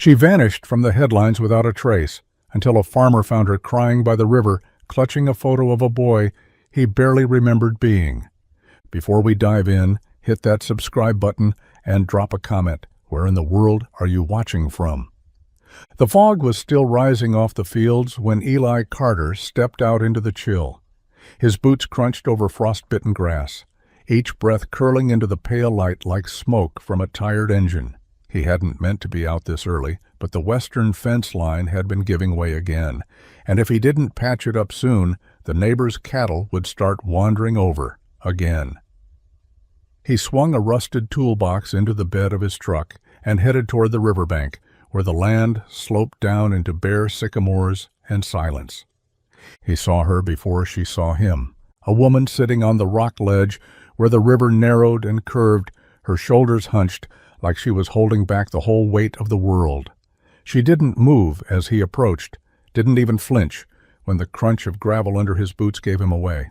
She vanished from the headlines without a trace, until a farmer found her crying by the river, clutching a photo of a boy he barely remembered being. Before we dive in, hit that subscribe button and drop a comment. Where in the world are you watching from? The fog was still rising off the fields when Eli Carter stepped out into the chill. His boots crunched over frost-bitten grass, each breath curling into the pale light like smoke from a tired engine. He hadn't meant to be out this early, but the western fence line had been giving way again, and if he didn't patch it up soon, the neighbors' cattle would start wandering over again. He swung a rusted toolbox into the bed of his truck and headed toward the riverbank, where the land sloped down into bare sycamores and silence. He saw her before she saw him, a woman sitting on the rock ledge where the river narrowed and curved, her shoulders hunched like she was holding back the whole weight of the world. She didn't move as he approached, didn't even flinch when the crunch of gravel under his boots gave him away.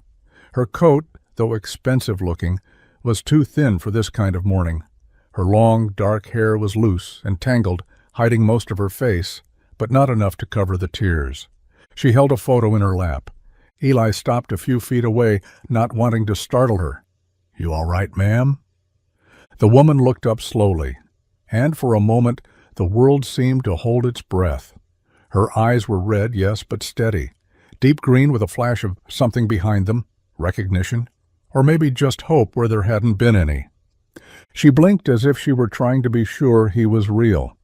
Her coat, though expensive-looking, was too thin for this kind of morning. Her long, dark hair was loose and tangled, hiding most of her face, but not enough to cover the tears. She held a photo in her lap. Eli stopped a few feet away, not wanting to startle her. "You all right, ma'am?" The woman looked up slowly, and for a moment the world seemed to hold its breath. Her eyes were red, yes, but steady, deep green with a flash of something behind them, recognition, or maybe just hope where there hadn't been any. She blinked as if she were trying to be sure he was real.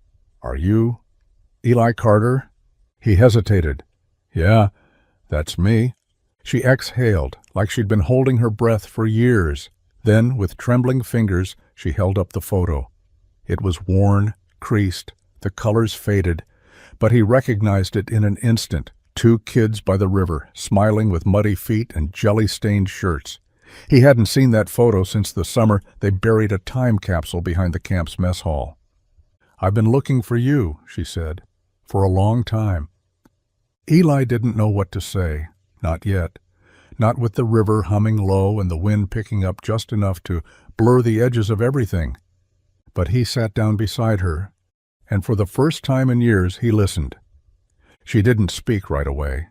"Are you Eli Carter?" He hesitated. "Yeah, that's me." She exhaled, like she'd been holding her breath for years. Then, with trembling fingers, she held up the photo. It was worn, creased, the colors faded, but he recognized it in an instant. Two kids by the river, smiling with muddy feet and jelly-stained shirts. He hadn't seen that photo since the summer they buried a time capsule behind the camp's mess hall. "I've been looking for you," she said, "for a long time." Eli didn't know what to say. Not yet. Not with the river humming low and the wind picking up just enough to blur the edges of everything. But he sat down beside her, and for the first time in years he listened. She didn't speak right away,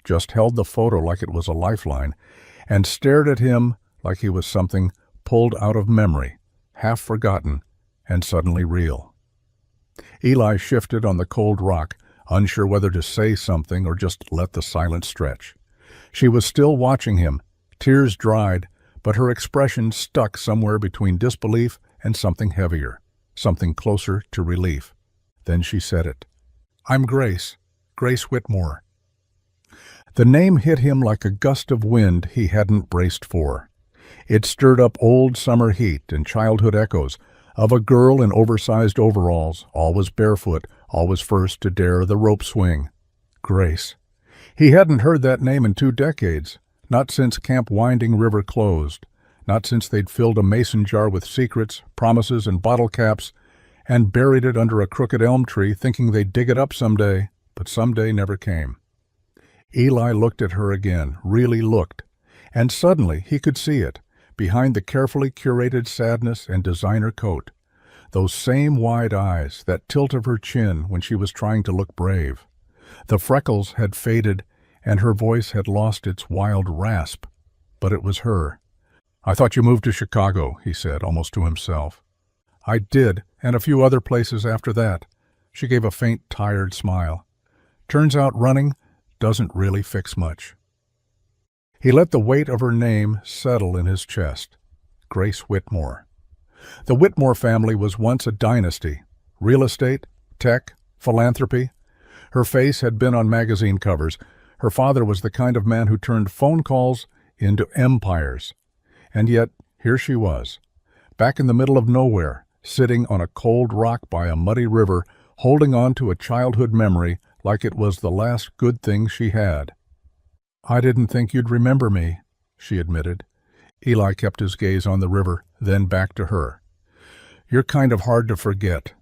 just held the photo like it was a lifeline, and stared at him like he was something pulled out of memory, half forgotten and suddenly real. Eli shifted on the cold rock, unsure whether to say something or just let the silence stretch. She was still watching him, tears dried, but her expression stuck somewhere between disbelief and something heavier, something closer to relief. Then she said it. "I'm Grace Whitmore." The name hit him like a gust of wind he hadn't braced for. It stirred up old summer heat and childhood echoes of a girl in oversized overalls, always barefoot, always first to dare the rope swing. Grace. He hadn't heard that name in 2 decades, not since Camp Winding River closed, not since they'd filled a mason jar with secrets, promises, and bottle caps, and buried it under a crooked elm tree thinking they'd dig it up someday, but someday never came. Eli looked at her again, really looked, and suddenly he could see it, behind the carefully curated sadness and designer coat. Those same wide eyes, that tilt of her chin when she was trying to look brave. The freckles had faded, and her voice had lost its wild rasp, but it was her. "I thought you moved to Chicago," he said, almost to himself. "I did, and a few other places after that." She gave a faint, tired smile. "Turns out running doesn't really fix much." He let the weight of her name settle in his chest. Grace Whitmore. The Whitmore family was once a dynasty. Real estate, tech, philanthropy. Her face had been on magazine covers. Her father was the kind of man who turned phone calls into empires. And yet, here she was, back in the middle of nowhere, sitting on a cold rock by a muddy river, holding on to a childhood memory like it was the last good thing she had. "I didn't think you'd remember me," she admitted. Eli kept his gaze on the river, then back to her. "You're kind of hard to forget."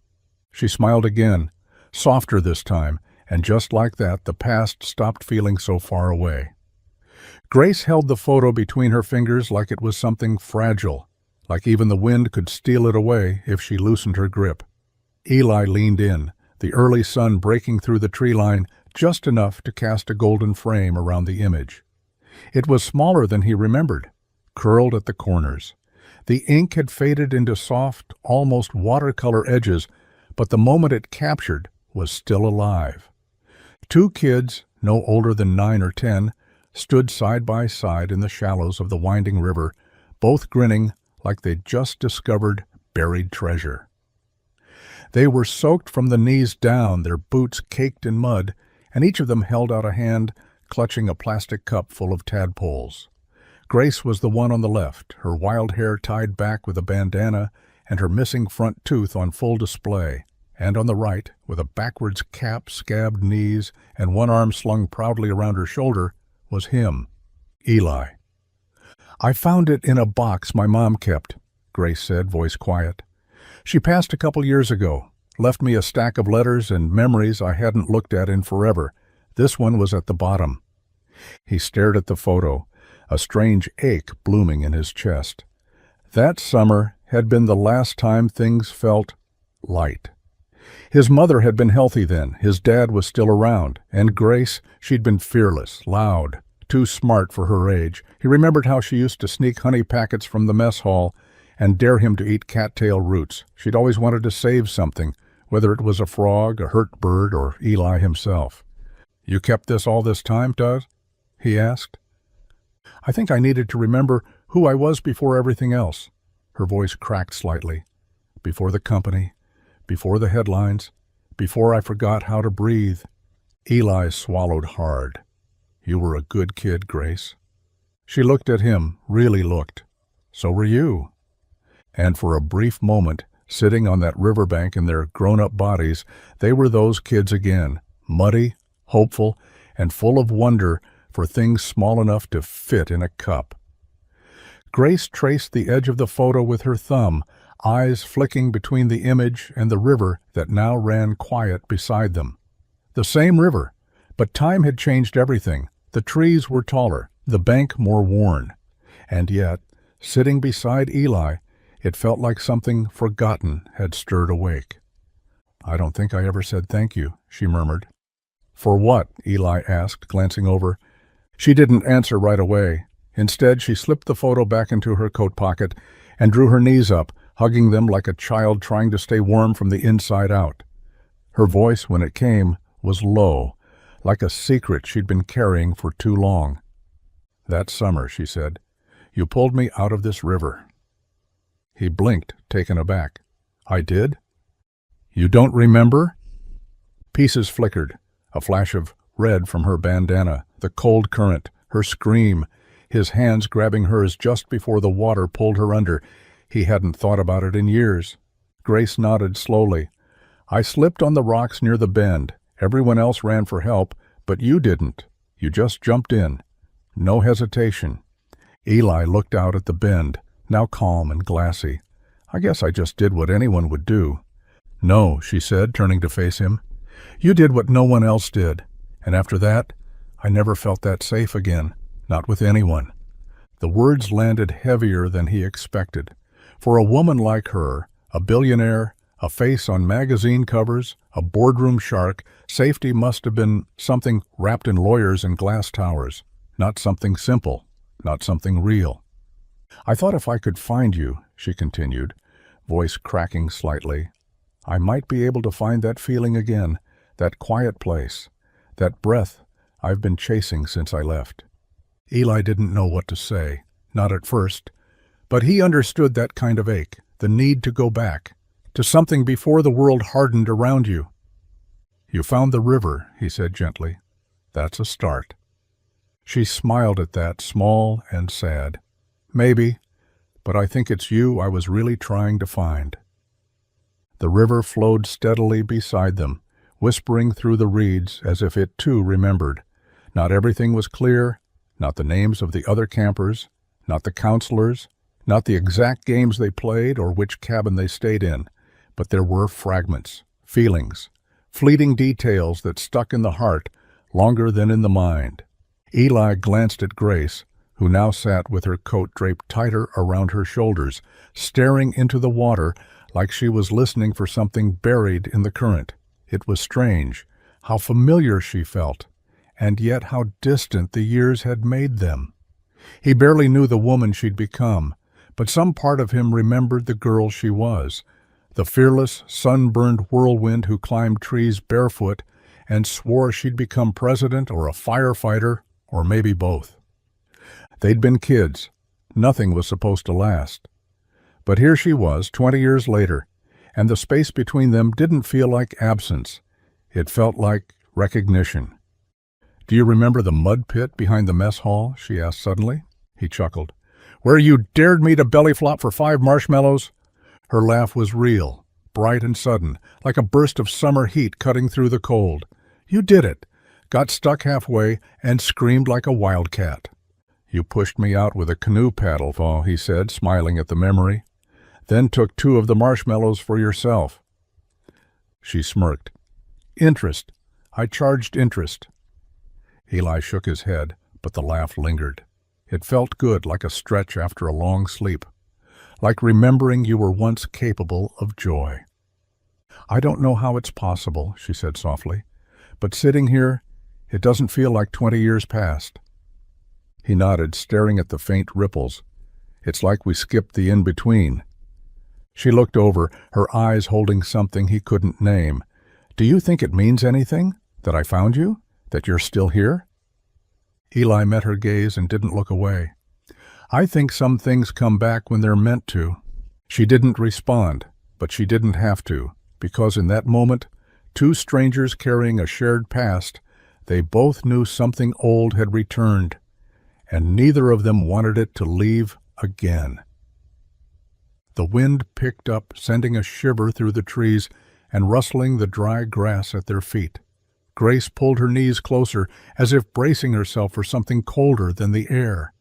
She smiled again, softer this time, and just like that, the past stopped feeling so far away. Grace held the photo between her fingers like it was something fragile, like even the wind could steal it away if she loosened her grip. Eli leaned in, the early sun breaking through the tree line just enough to cast a golden frame around the image. It was smaller than he remembered, curled at the corners. The ink had faded into soft, almost watercolor edges, but the moment it captured was still alive. Two kids, no older than 9 or 10, stood side by side in the shallows of the winding river, both grinning like they'd just discovered buried treasure. They were soaked from the knees down, their boots caked in mud, and each of them held out a hand, clutching a plastic cup full of tadpoles. Grace was the one on the left, her wild hair tied back with a bandana and her missing front tooth on full display, and on the right, with a backwards cap, scabbed knees, and one arm slung proudly around her shoulder, was him, Eli. "I found it in a box my mom kept," Grace said, voice quiet. "She passed a couple years ago, left me a stack of letters and memories I hadn't looked at in forever. This one was at the bottom." He stared at the photo, a strange ache blooming in his chest. That summer had been the last time things felt light. His mother had been healthy then, his dad was still around, and Grace, she'd been fearless, loud, too smart for her age. He remembered how she used to sneak honey packets from the mess hall and dare him to eat cattail roots. She'd always wanted to save something, whether it was a frog, a hurt bird, or Eli himself. "You kept this all this time, Doug?" he asked. "I think I needed to remember who I was before everything else." Her voice cracked slightly. "Before the company, before the headlines, before I forgot how to breathe." Eli swallowed hard. "You were a good kid, Grace." She looked at him, really looked. "So were you." And for a brief moment, sitting on that riverbank in their grown-up bodies, they were those kids again, muddy, hopeful, and full of wonder for things small enough to fit in a cup. Grace traced the edge of the photo with her thumb, eyes flicking between the image and the river that now ran quiet beside them. The same river, but time had changed everything. The trees were taller, the bank more worn. And yet, sitting beside Eli, it felt like something forgotten had stirred awake. "I don't think I ever said thank you," she murmured. "For what?" Eli asked, glancing over. She didn't answer right away. Instead, she slipped the photo back into her coat pocket and drew her knees up, hugging them like a child trying to stay warm from the inside out. Her voice, when it came, was low, like a secret she'd been carrying for too long. "That summer," she said, "you pulled me out of this river." He blinked, taken aback. "I did? You don't remember?" Pieces flickered, a flash of red from her bandana, the cold current, her scream, his hands grabbing hers just before the water pulled her under. He hadn't thought about it in years. Grace nodded slowly. "I slipped on the rocks near the bend. Everyone else ran for help, but you didn't. You just jumped in. No hesitation." Eli looked out at the bend, now calm and glassy. "I guess I just did what anyone would do." "No," she said, turning to face him. "You did what no one else did. And after that, I never felt that safe again, not with anyone." The words landed heavier than he expected. For a woman like her, a billionaire, a face on magazine covers, a boardroom shark, safety must have been something wrapped in lawyers and glass towers, not something simple, not something real. "I thought if I could find you," she continued, voice cracking slightly, "I might be able to find that feeling again, that quiet place, that breath I've been chasing since I left." Eli didn't know what to say, not at first, but he understood that kind of ache, the need to go back, to something before the world hardened around you. "You found the river," he said gently. "That's a start." She smiled at that, small and sad. "Maybe, but I think it's you I was really trying to find." The river flowed steadily beside them, whispering through the reeds as if it too remembered. Not everything was clear, not the names of the other campers, not the counselors, not the exact games they played or which cabin they stayed in, but there were fragments, feelings, fleeting details that stuck in the heart longer than in the mind. Eli glanced at Grace, who now sat with her coat draped tighter around her shoulders, staring into the water like she was listening for something buried in the current. It was strange, how familiar she felt, and yet how distant the years had made them. He barely knew the woman she'd become, but some part of him remembered the girl she was, the fearless, sunburned whirlwind who climbed trees barefoot and swore she'd become president or a firefighter, or maybe both. They'd been kids. Nothing was supposed to last. But here she was, 20 years later, and the space between them didn't feel like absence. It felt like recognition. "Do you remember the mud pit behind the mess hall?" she asked suddenly. He chuckled. "Where you dared me to belly flop for 5 marshmallows?" Her laugh was real, bright and sudden, like a burst of summer heat cutting through the cold. "You did it, got stuck halfway, and screamed like a wildcat." "You pushed me out with a canoe paddle, Paul," he said, smiling at the memory. "Then took 2 of the marshmallows for yourself." She smirked. "Interest. I charged interest." Eli shook his head, but the laugh lingered. It felt good, like a stretch after a long sleep, like remembering you were once capable of joy. "I don't know how it's possible," she said softly, "but sitting here, it doesn't feel like 20 years passed." He nodded, staring at the faint ripples. "It's like we skipped the in-between." She looked over, her eyes holding something he couldn't name. "Do you think it means anything? That I found you? That you're still here?" Eli met her gaze and didn't look away. "I think some things come back when they're meant to." She didn't respond, but she didn't have to, because in that moment, 2 strangers carrying a shared past, they both knew something old had returned, and neither of them wanted it to leave again. The wind picked up, sending a shiver through the trees and rustling the dry grass at their feet. Grace pulled her knees closer, as if bracing herself for something colder than the air.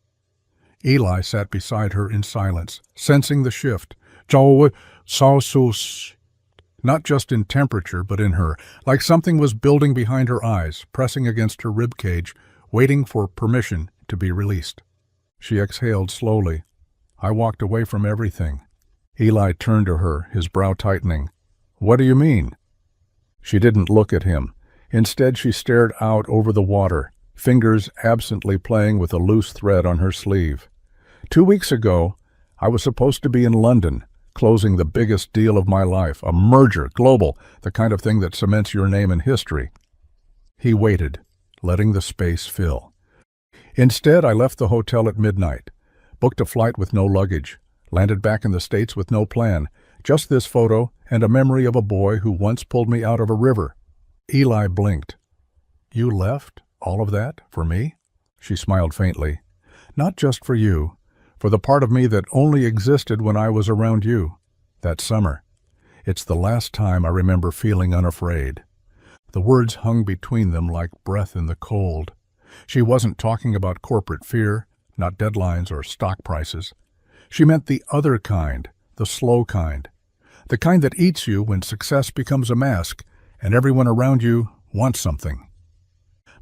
Eli sat beside her in silence, sensing the shift. Not just in temperature, but in her, like something was building behind her eyes, pressing against her ribcage, waiting for permission to be released. She exhaled slowly. "I walked away from everything." Eli turned to her, his brow tightening. "What do you mean?" She didn't look at him. Instead, she stared out over the water, fingers absently playing with a loose thread on her sleeve. 2 weeks ago, I was supposed to be in London, closing the biggest deal of my life, a merger, global, the kind of thing that cements your name in history. He waited, letting the space fill. Instead, I left the hotel at midnight, booked a flight with no luggage, landed back in the States with no plan, just this photo and a memory of a boy who once pulled me out of a river. Eli blinked. "You left all of that for me?" She smiled faintly. "Not just for you, for the part of me that only existed when I was around you, that summer. It's the last time I remember feeling unafraid." The words hung between them like breath in the cold. She wasn't talking about corporate fear, not deadlines or stock prices. She meant the other kind, the slow kind, the kind that eats you when success becomes a mask and everyone around you wants something.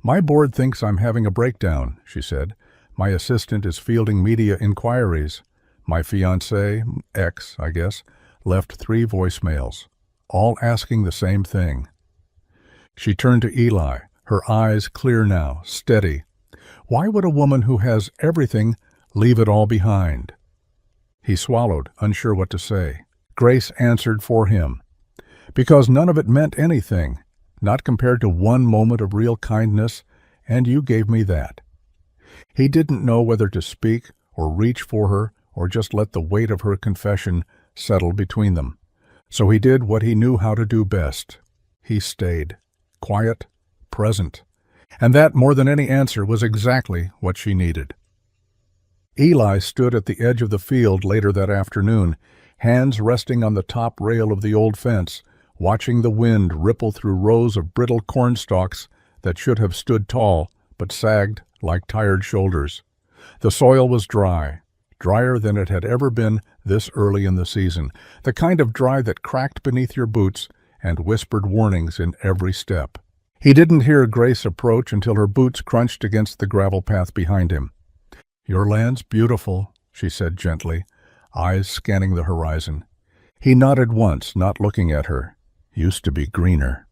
"My board thinks I'm having a breakdown," she said. "My assistant is fielding media inquiries. My fiancé, ex, I guess, left 3 voicemails, all asking the same thing." She turned to Eli, her eyes clear now, steady. "Why would a woman who has everything leave it all behind?" He swallowed, unsure what to say. Grace answered for him. "Because none of it meant anything, not compared to one moment of real kindness, and you gave me that." He didn't know whether to speak or reach for her or just let the weight of her confession settle between them. So he did what he knew how to do best. He stayed, quiet, present, and that, more than any answer, was exactly what she needed. Eli stood at the edge of the field later that afternoon, hands resting on the top rail of the old fence, watching the wind ripple through rows of brittle corn stalks that should have stood tall but sagged like tired shoulders. The soil was dry, drier than it had ever been this early in the season, the kind of dry that cracked beneath your boots and whispered warnings in every step. He didn't hear Grace approach until her boots crunched against the gravel path behind him. "Your land's beautiful," she said gently, eyes scanning the horizon. He nodded once, not looking at her. "Used to be greener."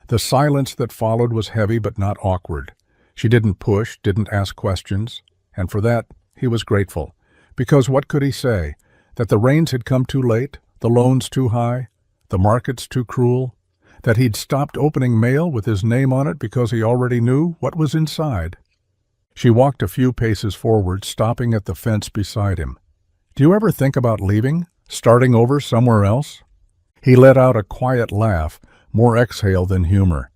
The silence that followed was heavy but not awkward. She didn't push, didn't ask questions, and for that he was grateful. Because what could he say? That the rains had come too late, the loans too high, the markets too cruel? That he'd stopped opening mail with his name on it because he already knew what was inside? She walked a few paces forward, stopping at the fence beside him. "Do you ever think about leaving, starting over somewhere else?" He let out a quiet laugh, more exhale than humor.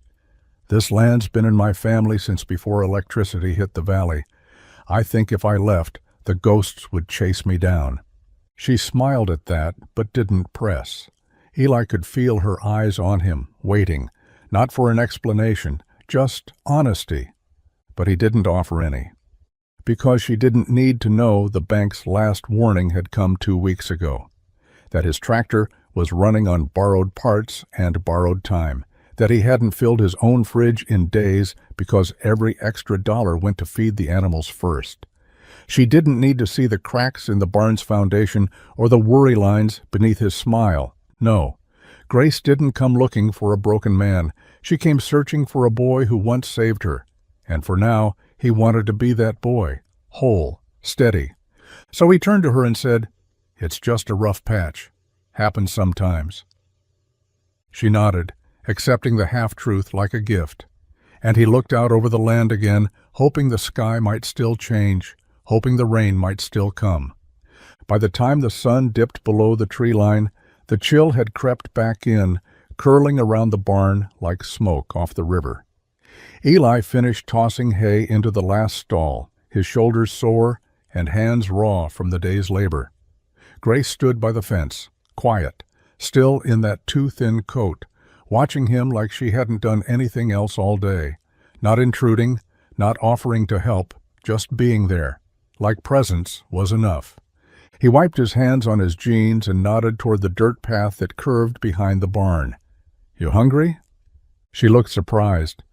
"This land's been in my family since before electricity hit the valley. I think if I left, the ghosts would chase me down." She smiled at that, but didn't press. Eli could feel her eyes on him, waiting, not for an explanation, just honesty. But he didn't offer any. Because she didn't need to know the bank's last warning had come 2 weeks ago. That his tractor was running on borrowed parts and borrowed time. That he hadn't filled his own fridge in days because every extra dollar went to feed the animals first. She didn't need to see the cracks in the barn's foundation or the worry lines beneath his smile. No, Grace didn't come looking for a broken man. She came searching for a boy who once saved her. And for now, he wanted to be that boy, whole, steady. So he turned to her and said, "It's just a rough patch. Happens sometimes." She nodded, accepting the half-truth like a gift. And he looked out over the land again, hoping the sky might still change, hoping the rain might still come. By the time the sun dipped below the tree line, the chill had crept back in, curling around the barn like smoke off the river. Eli finished tossing hay into the last stall, his shoulders sore and hands raw from the day's labor. Grace stood by the fence, quiet, still in that too-thin coat, watching him like she hadn't done anything else all day, not intruding, not offering to help, just being there, like presence was enough. He wiped his hands on his jeans and nodded toward the dirt path that curved behind the barn. "You hungry?" She looked surprised.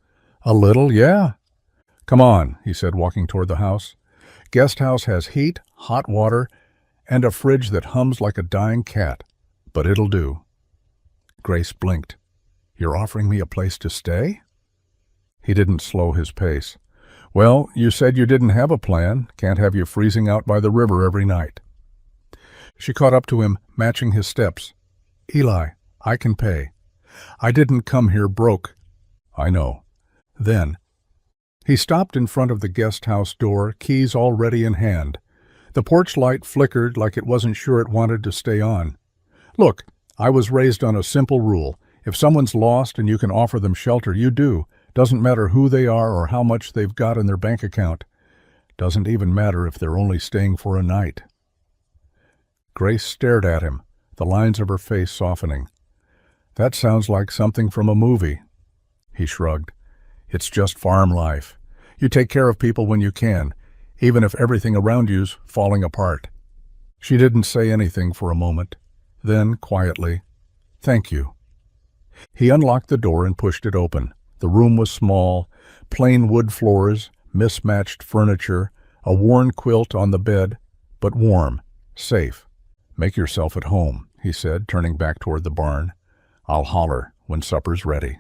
"A little, yeah." "Come on," he said, walking toward the house. "Guest house has heat, hot water, and a fridge that hums like a dying cat, but it'll do." Grace blinked. "You're offering me a place to stay?" He didn't slow his pace. "Well, you said you didn't have a plan. Can't have you freezing out by the river every night." She caught up to him, matching his steps. "Eli, I can pay. I didn't come here broke." "I know." Then he stopped in front of the guest house door, keys already in hand. The porch light flickered like it wasn't sure it wanted to stay on. "Look, I was raised on a simple rule. If someone's lost and you can offer them shelter, you do. Doesn't matter who they are or how much they've got in their bank account. Doesn't even matter if they're only staying for a night." Grace stared at him, the lines of her face softening. "That sounds like something from a movie." He shrugged. "It's just farm life. You take care of people when you can, even if everything around you's falling apart." She didn't say anything for a moment. Then, quietly, "Thank you." He unlocked the door and pushed it open. The room was small, plain wood floors, mismatched furniture, a worn quilt on the bed, but warm, safe. "Make yourself at home," he said, turning back toward the barn. "I'll holler when supper's ready."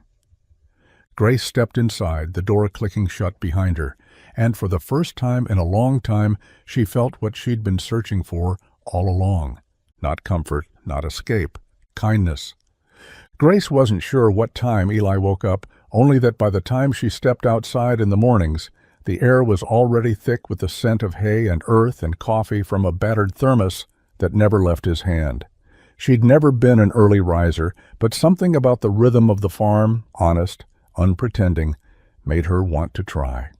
Grace stepped inside, the door clicking shut behind her, and for the first time in a long time she felt what she'd been searching for all along. Not comfort, not escape, kindness. Grace wasn't sure what time Eli woke up, only that by the time she stepped outside in the mornings, the air was already thick with the scent of hay and earth and coffee from a battered thermos that never left his hand. She'd never been an early riser, but something about the rhythm of the farm, honest, unpretending, made her want to try.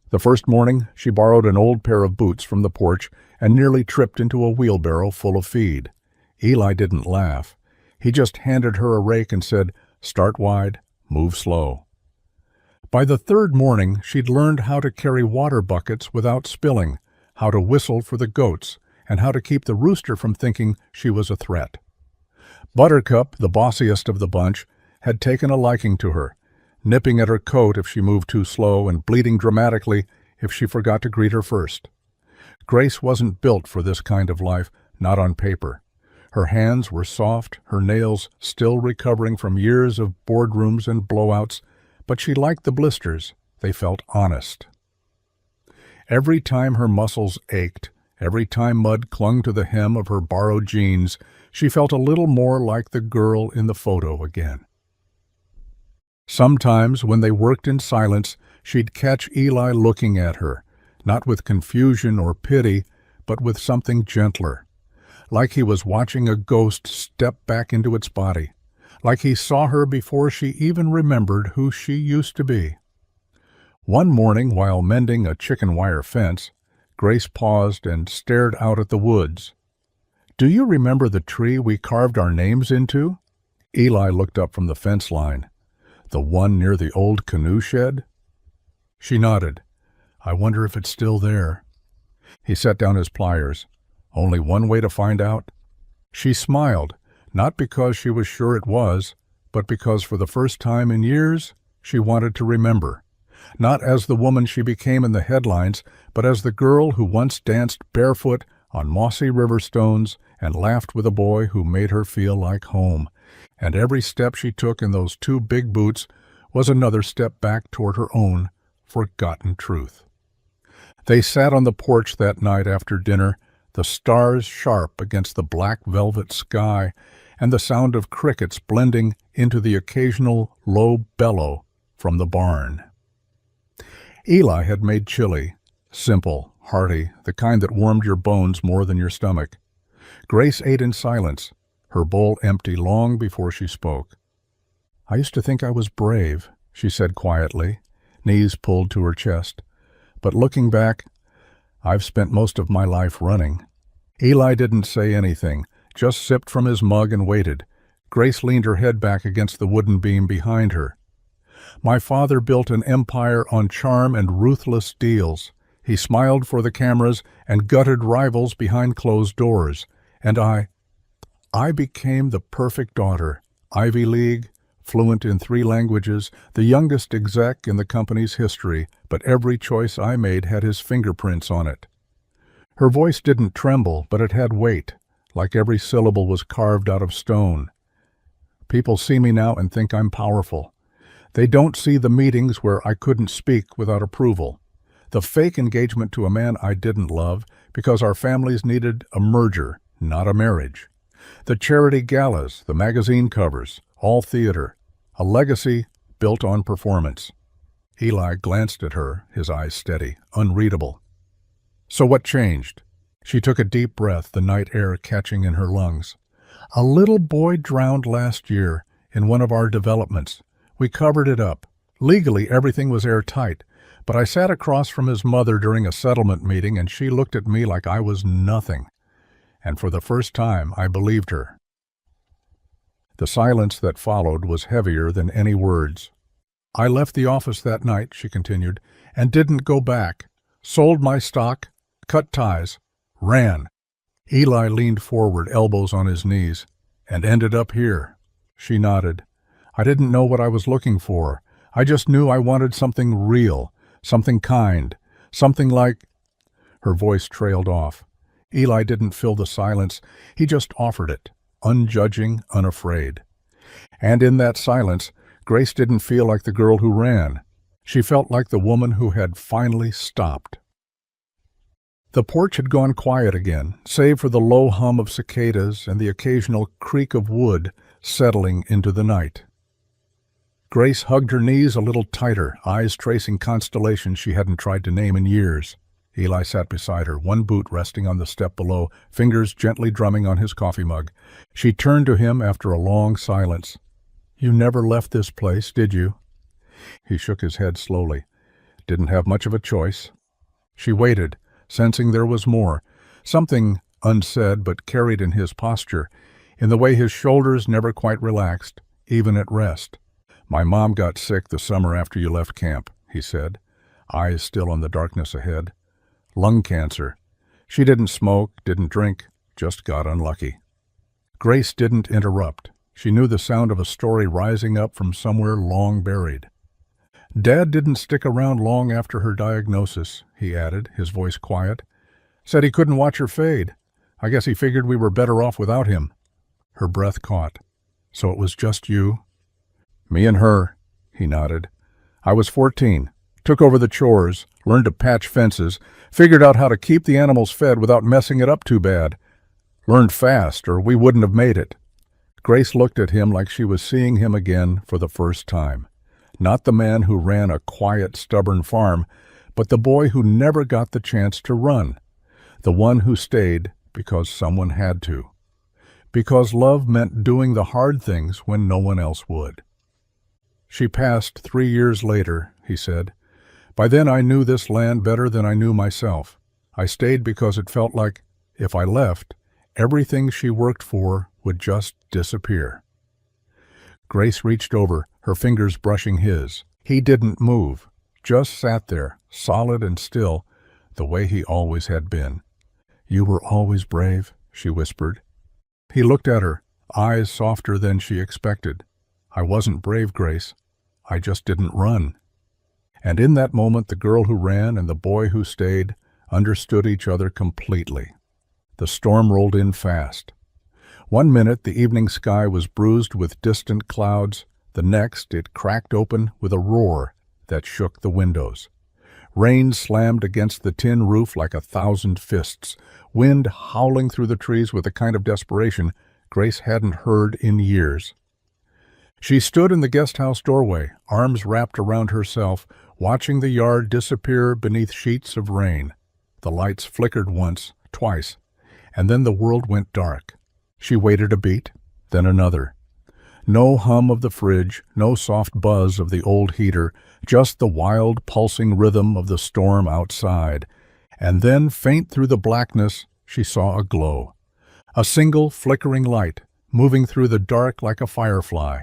The first morning, she borrowed an old pair of boots from the porch and nearly tripped into a wheelbarrow full of feed. Eli didn't laugh. He just handed her a rake and said, "Start wide, move slow." By the third morning, she'd learned how to carry water buckets without spilling, how to whistle for the goats, and how to keep the rooster from thinking she was a threat. Buttercup, the bossiest of the bunch, had taken a liking to her, nipping at her coat if she moved too slow and bleating dramatically if she forgot to greet her first. Grace wasn't built for this kind of life, not on paper. Her hands were soft, her nails still recovering from years of boardrooms and blowouts, but she liked the blisters. They felt honest. Every time her muscles ached, every time mud clung to the hem of her borrowed jeans, she felt a little more like the girl in the photo again. Sometimes, when they worked in silence, she'd catch Eli looking at her, not with confusion or pity, but with something gentler, like he was watching a ghost step back into its body, like he saw her before she even remembered who she used to be. One morning, while mending a chicken wire fence, Grace paused and stared out at the woods. "Do you remember the tree we carved our names into?" Eli looked up from the fence line. "The one near the old canoe shed?" She nodded. "I wonder if it's still there." He set down his pliers. "Only one way to find out?" She smiled, not because she was sure it was, but because for the first time in years she wanted to remember. Not as the woman she became in the headlines, but as the girl who once danced barefoot on mossy river stones and laughed with a boy who made her feel like home. And every step she took in those 2 big boots was another step back toward her own forgotten truth. They sat on the porch that night after dinner, the stars sharp against the black velvet sky, and the sound of crickets blending into the occasional low bellow from the barn. Eli had made chili, simple, hearty, the kind that warmed your bones more than your stomach. Grace ate in silence, her bowl empty long before she spoke. "I used to think I was brave," she said quietly, knees pulled to her chest. "But looking back, I've spent most of my life running." Eli didn't say anything, just sipped from his mug and waited. Grace leaned her head back against the wooden beam behind her. "My father built an empire on charm and ruthless deals. He smiled for the cameras and gutted rivals behind closed doors. And I became the perfect daughter, Ivy League, fluent in 3 languages, the youngest exec in the company's history, but every choice I made had his fingerprints on it." Her voice didn't tremble, but it had weight, like every syllable was carved out of stone. "People see me now and think I'm powerful. They don't see the meetings where I couldn't speak without approval. The fake engagement to a man I didn't love because our families needed a merger, not a marriage. The charity galas, the magazine covers, all theater. A legacy built on performance." Eli glanced at her, his eyes steady, unreadable. "So what changed?" She took a deep breath, the night air catching in her lungs. "A little boy drowned last year in one of our developments. We covered it up. Legally, everything was airtight, but I sat across from his mother during a settlement meeting and she looked at me like I was nothing. And for the first time, I believed her." The silence that followed was heavier than any words. "I left the office that night," she continued, "and didn't go back. Sold my stock, cut ties, ran." Eli leaned forward, elbows on his knees. "And ended up here." She nodded. "I didn't know what I was looking for. I just knew I wanted something real, something kind, something like—" Her voice trailed off. Eli didn't fill the silence. He just offered it, unjudging, unafraid. And in that silence, Grace didn't feel like the girl who ran. She felt like the woman who had finally stopped. The porch had gone quiet again, save for the low hum of cicadas and the occasional creak of wood settling into the night. Grace hugged her knees a little tighter, eyes tracing constellations she hadn't tried to name in years. Eli sat beside her, one boot resting on the step below, fingers gently drumming on his coffee mug. She turned to him after a long silence. "You never left this place, did you?" He shook his head slowly. "Didn't have much of a choice." She waited, sensing there was more, something unsaid but carried in his posture, in the way his shoulders never quite relaxed, even at rest. "My mom got sick the summer after you left camp," he said, eyes still on the darkness ahead. "Lung cancer. She didn't smoke, didn't drink, just got unlucky." Grace didn't interrupt. She knew the sound of a story rising up from somewhere long buried. "Dad didn't stick around long after her diagnosis," he added, his voice quiet. "Said he couldn't watch her fade. I guess he figured we were better off without him." Her breath caught. "So it was just you?" "Me and her," he nodded. "I was 14, took over the chores, learned to patch fences, figured out how to keep the animals fed without messing it up too bad. Learned fast, or we wouldn't have made it." Grace looked at him like she was seeing him again for the first time. Not the man who ran a quiet, stubborn farm, but the boy who never got the chance to run. The one who stayed because someone had to. Because love meant doing the hard things when no one else would. "She passed 3 years later," he said. "By then I knew this land better than I knew myself. I stayed because it felt like, if I left, everything she worked for would just disappear." Grace reached over, her fingers brushing his. He didn't move, just sat there, solid and still, the way he always had been. "You were always brave," she whispered. He looked at her, eyes softer than she expected. "I wasn't brave, Grace. I just didn't run." And in that moment the girl who ran and the boy who stayed understood each other completely. The storm rolled in fast. One minute the evening sky was bruised with distant clouds, the next it cracked open with a roar that shook the windows. Rain slammed against the tin roof like 1,000 fists, wind howling through the trees with a kind of desperation Grace hadn't heard in years. She stood in the guest house doorway, arms wrapped around herself, watching the yard disappear beneath sheets of rain. The lights flickered once, twice, and then the world went dark. She waited a beat, then another. No hum of the fridge, no soft buzz of the old heater, just the wild, pulsing rhythm of the storm outside. And then, faint through the blackness, she saw a glow. A single, flickering light, moving through the dark like a firefly.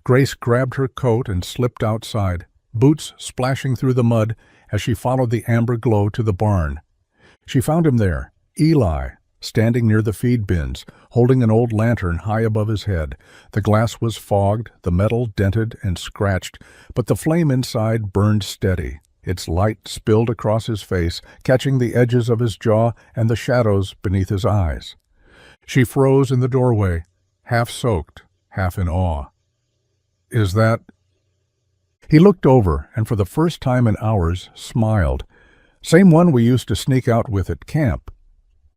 Grace grabbed her coat and slipped outside, boots splashing through the mud as she followed the amber glow to the barn. She found him there, Eli, standing near the feed bins, holding an old lantern high above his head. The glass was fogged, the metal dented and scratched, but the flame inside burned steady. Its light spilled across his face, catching the edges of his jaw and the shadows beneath his eyes. She froze in the doorway, half soaked, half in awe. "Is that—" He looked over and for the first time in hours smiled. "Same one we used to sneak out with at camp."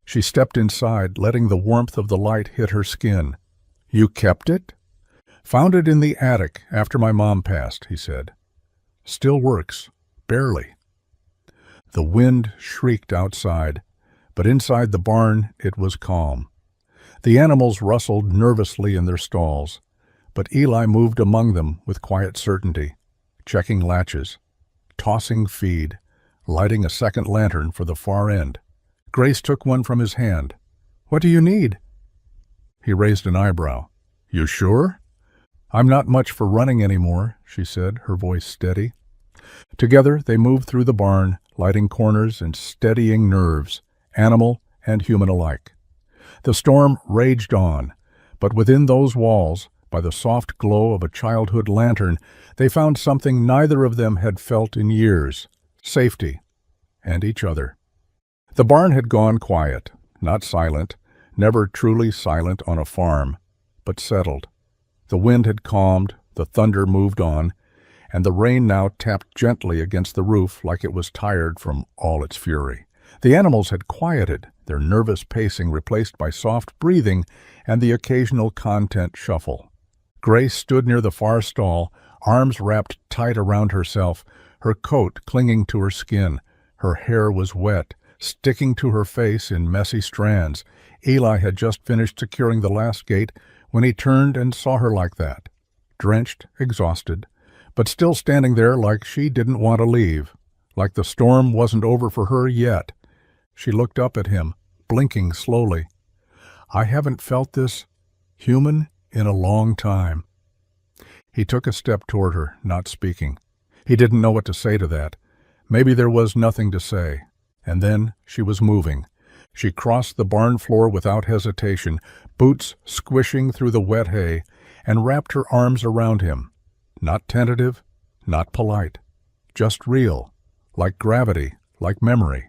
She stepped inside, letting the warmth of the light hit her skin. "You kept it?" "Found it in the attic after my mom passed," he said. "Still works. Barely." The wind shrieked outside, but inside the barn it was calm. The animals rustled nervously in their stalls, but Eli moved among them with quiet certainty, checking latches, tossing feed, lighting a second lantern for the far end. Grace took one from his hand. "What do you need?" He raised an eyebrow. "You sure?" "I'm not much for running anymore," she said, her voice steady. Together they moved through the barn, lighting corners and steadying nerves, animal and human alike. The storm raged on, but within those walls, by the soft glow of a childhood lantern, they found something neither of them had felt in years: safety and each other. The barn had gone quiet, not silent, never truly silent on a farm, but settled. The wind had calmed, the thunder moved on, and the rain now tapped gently against the roof like it was tired from all its fury. The animals had quieted, their nervous pacing replaced by soft breathing and the occasional content shuffle. Grace stood near the far stall, arms wrapped tight around herself, her coat clinging to her skin. Her hair was wet, sticking to her face in messy strands. Eli had just finished securing the last gate when he turned and saw her like that, drenched, exhausted, but still standing there like she didn't want to leave, like the storm wasn't over for her yet. She looked up at him, blinking slowly. "I haven't felt this human in a long time." He took a step toward her, not speaking. He didn't know what to say to that. Maybe there was nothing to say. And then she was moving. She crossed the barn floor without hesitation, boots squishing through the wet hay, and wrapped her arms around him. Not tentative, not polite, just real, like gravity, like memory.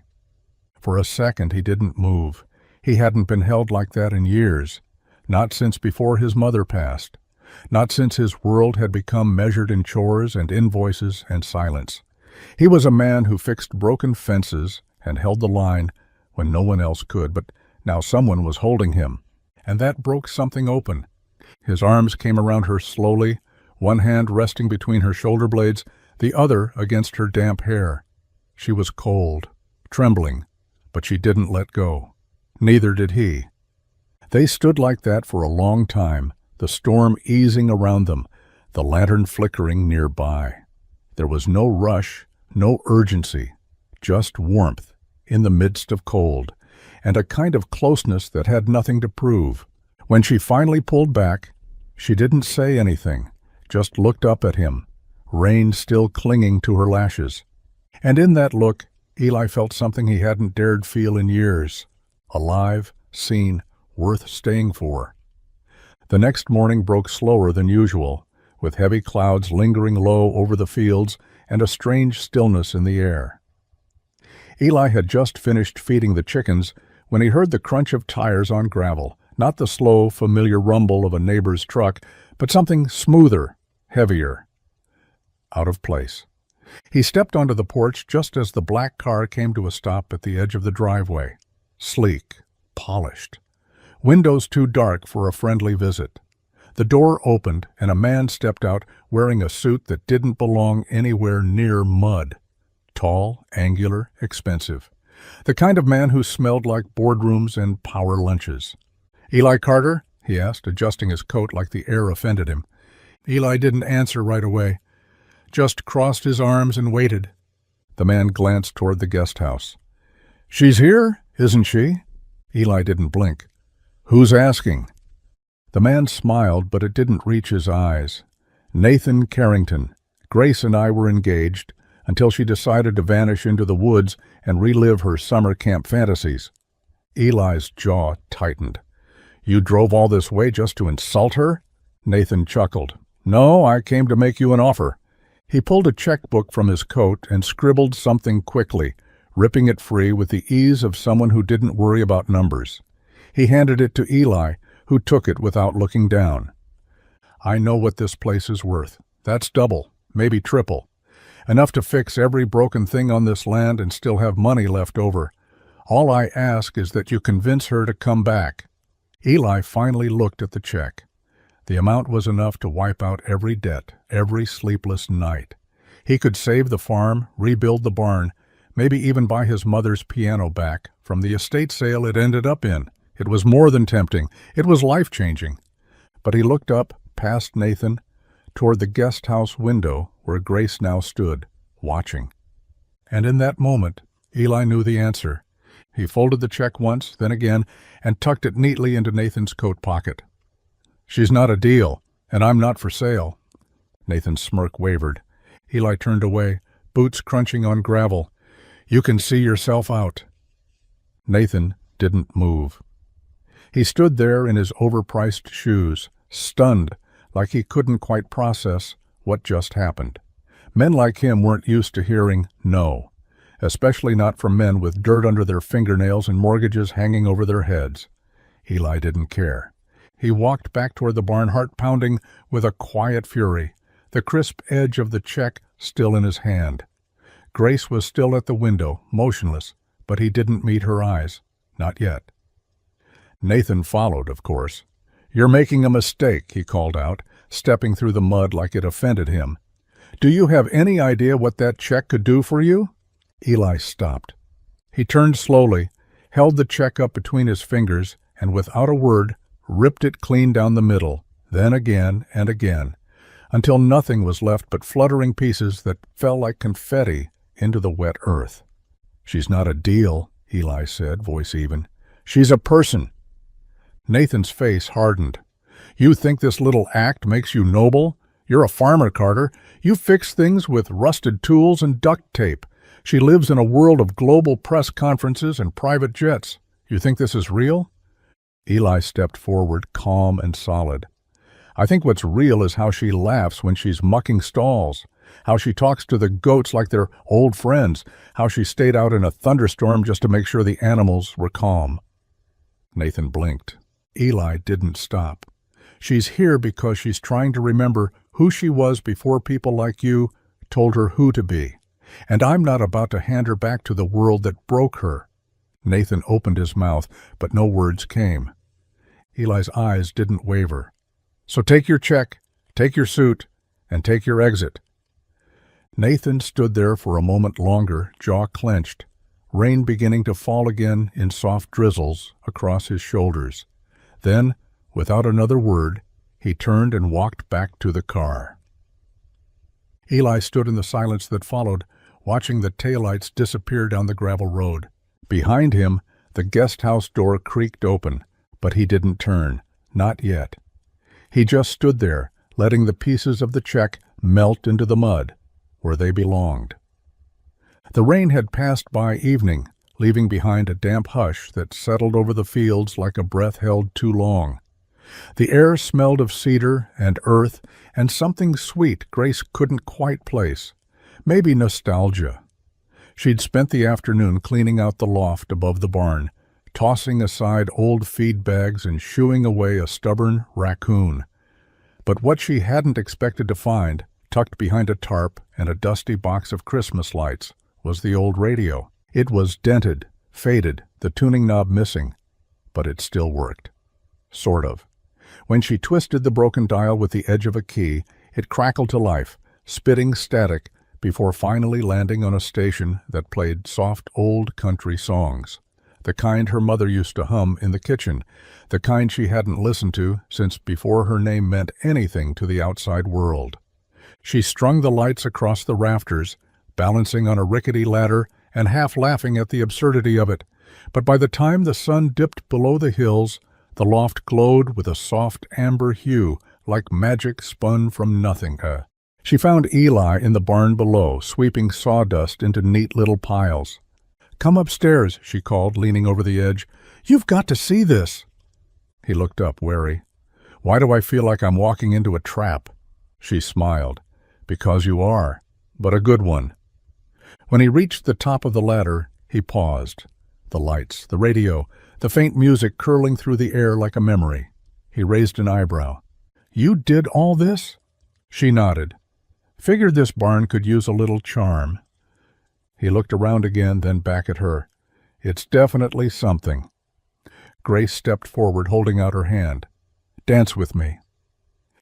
For a second he didn't move. He hadn't been held like that in years. Not since before his mother passed. Not since his world had become measured in chores and invoices and silence. He was a man who fixed broken fences and held the line when no one else could, but now someone was holding him, and that broke something open. His arms came around her slowly, one hand resting between her shoulder blades, the other against her damp hair. She was cold, trembling, but she didn't let go. Neither did he. They stood like that for a long time, the storm easing around them, the lantern flickering nearby. There was no rush, no urgency, just warmth in the midst of cold, and a kind of closeness that had nothing to prove. When she finally pulled back, she didn't say anything, just looked up at him, rain still clinging to her lashes. And in that look, Eli felt something he hadn't dared feel in years. Alive, seen, worth staying for. The next morning broke slower than usual, with heavy clouds lingering low over the fields and a strange stillness in the air. Eli had just finished feeding the chickens when he heard the crunch of tires on gravel, not the slow, familiar rumble of a neighbor's truck, but something smoother, heavier. Out of place. He stepped onto the porch just as the black car came to a stop at the edge of the driveway. Sleek, polished. Windows too dark for a friendly visit. The door opened and a man stepped out wearing a suit that didn't belong anywhere near mud. Tall, angular, expensive. The kind of man who smelled like boardrooms and power lunches. "Eli Carter?" he asked, adjusting his coat like the air offended him. Eli didn't answer right away, just crossed his arms and waited. The man glanced toward the guest house. "She's here, isn't she?" Eli didn't blink. "Who's asking?" The man smiled, but it didn't reach his eyes. "Nathan Carrington. Grace and I were engaged until she decided to vanish into the woods and relive her summer camp fantasies." Eli's jaw tightened. "You drove all this way just to insult her?" Nathan chuckled. "No, I came to make you an offer." He pulled a checkbook from his coat and scribbled something quickly, ripping it free with the ease of someone who didn't worry about numbers. He handed it to Eli, who took it without looking down. "I know what this place is worth. That's double, maybe triple. Enough to fix every broken thing on this land and still have money left over. All I ask is that you convince her to come back." Eli finally looked at the check. The amount was enough to wipe out every debt, every sleepless night. He could save the farm, rebuild the barn, maybe even buy his mother's piano back from the estate sale it ended up in. It was more than tempting. It was life-changing. But he looked up, past Nathan, toward the guest house window where Grace now stood, watching. And in that moment, Eli knew the answer. He folded the check once, then again, and tucked it neatly into Nathan's coat pocket. "She's not a deal, and I'm not for sale." Nathan's smirk wavered. Eli turned away, boots crunching on gravel. "You can see yourself out." Nathan didn't move. He stood there in his overpriced shoes, stunned, like he couldn't quite process what just happened. Men like him weren't used to hearing no, especially not from men with dirt under their fingernails and mortgages hanging over their heads. Eli didn't care. He walked back toward the barn, heart pounding with a quiet fury, the crisp edge of the check still in his hand. Grace was still at the window, motionless, but he didn't meet her eyes. Not yet. Nathan followed, of course. "You're making a mistake," he called out, stepping through the mud like it offended him. "Do you have any idea what that check could do for you?" Eli stopped. He turned slowly, held the check up between his fingers, and without a word, ripped it clean down the middle, then again and again, until nothing was left but fluttering pieces that fell like confetti into the wet earth. "She's not a deal," Eli said, voice even. "She's a person." Nathan's face hardened. "You think this little act makes you noble? You're a farmer, Carter. You fix things with rusted tools and duct tape. She lives in a world of global press conferences and private jets. You think this is real?" Eli stepped forward, calm and solid. "I think what's real is how she laughs when she's mucking stalls, how she talks to the goats like they're old friends, how she stayed out in a thunderstorm just to make sure the animals were calm." Nathan blinked. Eli didn't stop. She's here because she's trying to remember who she was before people like you told her who to be. And I'm not about to hand her back to the world that broke her. Nathan opened his mouth, but no words came. Eli's eyes didn't waver. So take your check, take your suit, and take your exit. Nathan stood there for a moment longer, jaw clenched, rain beginning to fall again in soft drizzles across his shoulders. Then, without another word, he turned and walked back to the car. Eli stood in the silence that followed, watching the taillights disappear down the gravel road. Behind him, the guest house door creaked open, but he didn't turn, not yet. He just stood there, letting the pieces of the check melt into the mud, where they belonged. The rain had passed by evening, leaving behind a damp hush that settled over the fields like a breath held too long. The air smelled of cedar and earth and something sweet Grace couldn't quite place. Maybe nostalgia. She'd spent the afternoon cleaning out the loft above the barn, tossing aside old feed bags and shooing away a stubborn raccoon. But what she hadn't expected to find, tucked behind a tarp and a dusty box of Christmas lights, was the old radio. It was dented, faded, the tuning knob missing, but it still worked. Sort of. When she twisted the broken dial with the edge of a key, it crackled to life, spitting static, before finally landing on a station that played soft old country songs. The kind her mother used to hum in the kitchen, the kind she hadn't listened to since before her name meant anything to the outside world. She strung the lights across the rafters, balancing on a rickety ladder and half laughing at the absurdity of it. But by the time the sun dipped below the hills, the loft glowed with a soft amber hue, like magic spun from nothing. She found Eli in the barn below, sweeping sawdust into neat little piles. "Come upstairs," she called, leaning over the edge. "You've got to see this." He looked up, wary. "Why do I feel like I'm walking into a trap?" She smiled. "Because you are, but a good one." When he reached the top of the ladder, he paused. The lights, the radio, the faint music curling through the air like a memory. He raised an eyebrow. "You did all this?" She nodded. "Figured this barn could use a little charm." He looked around again, then back at her. "It's definitely something." Grace stepped forward, holding out her hand. "Dance with me."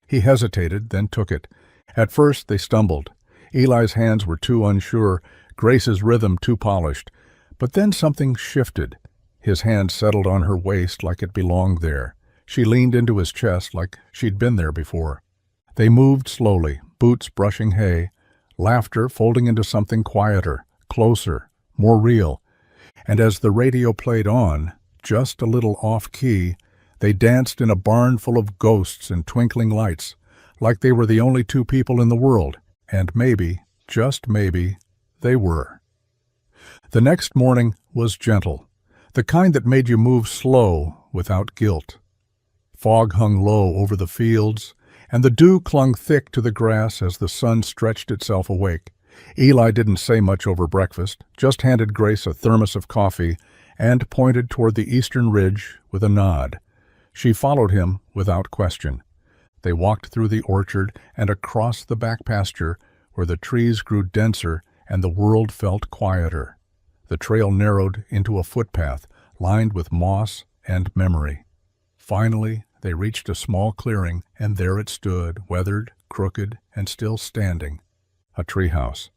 He hesitated, then took it. At first they stumbled. Eli's hands were too unsure, Grace's rhythm too polished. But then something shifted. His hand settled on her waist like it belonged there. She leaned into his chest like she'd been there before. They moved slowly, boots brushing hay, laughter folding into something quieter, closer, more real. And as the radio played on, just a little off-key, they danced in a barn full of ghosts and twinkling lights, like they were the only two people in the world. And maybe, just maybe, they were. The next morning was gentle, the kind that made you move slow without guilt. Fog hung low over the fields, and the dew clung thick to the grass as the sun stretched itself awake. Eli didn't say much over breakfast, just handed Grace a thermos of coffee and pointed toward the eastern ridge with a nod. She followed him without question. They walked through the orchard and across the back pasture where the trees grew denser and the world felt quieter. The trail narrowed into a footpath lined with moss and memory. Finally, they reached a small clearing, and there it stood, weathered, crooked, and still standing. A treehouse.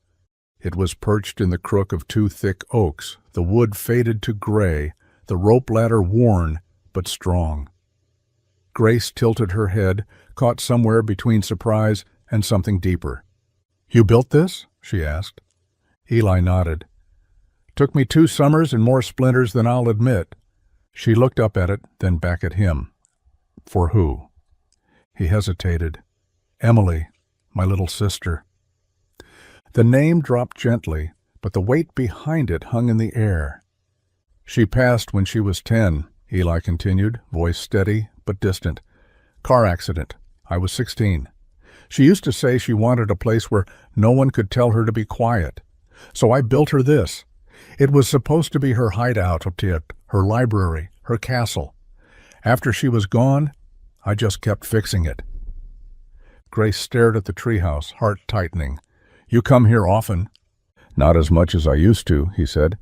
It was perched in the crook of two thick oaks, the wood faded to gray, the rope ladder worn but strong. Grace tilted her head, caught somewhere between surprise and something deeper. "You built this?" she asked. Eli nodded. "Took me 2 summers and more splinters than I'll admit." She looked up at it, then back at him. "For who?" He hesitated. "Emily, my little sister." The name dropped gently, but the weight behind it hung in the air. "She passed when she was 10, Eli continued, voice steady but distant. "Car accident. I was 16. She used to say she wanted a place where no one could tell her to be quiet. So I built her this. It was supposed to be her hideout, her library, her castle. After she was gone, I just kept fixing it." Grace stared at the treehouse, heart tightening. "You come here often?" "Not as much as I used to," he said.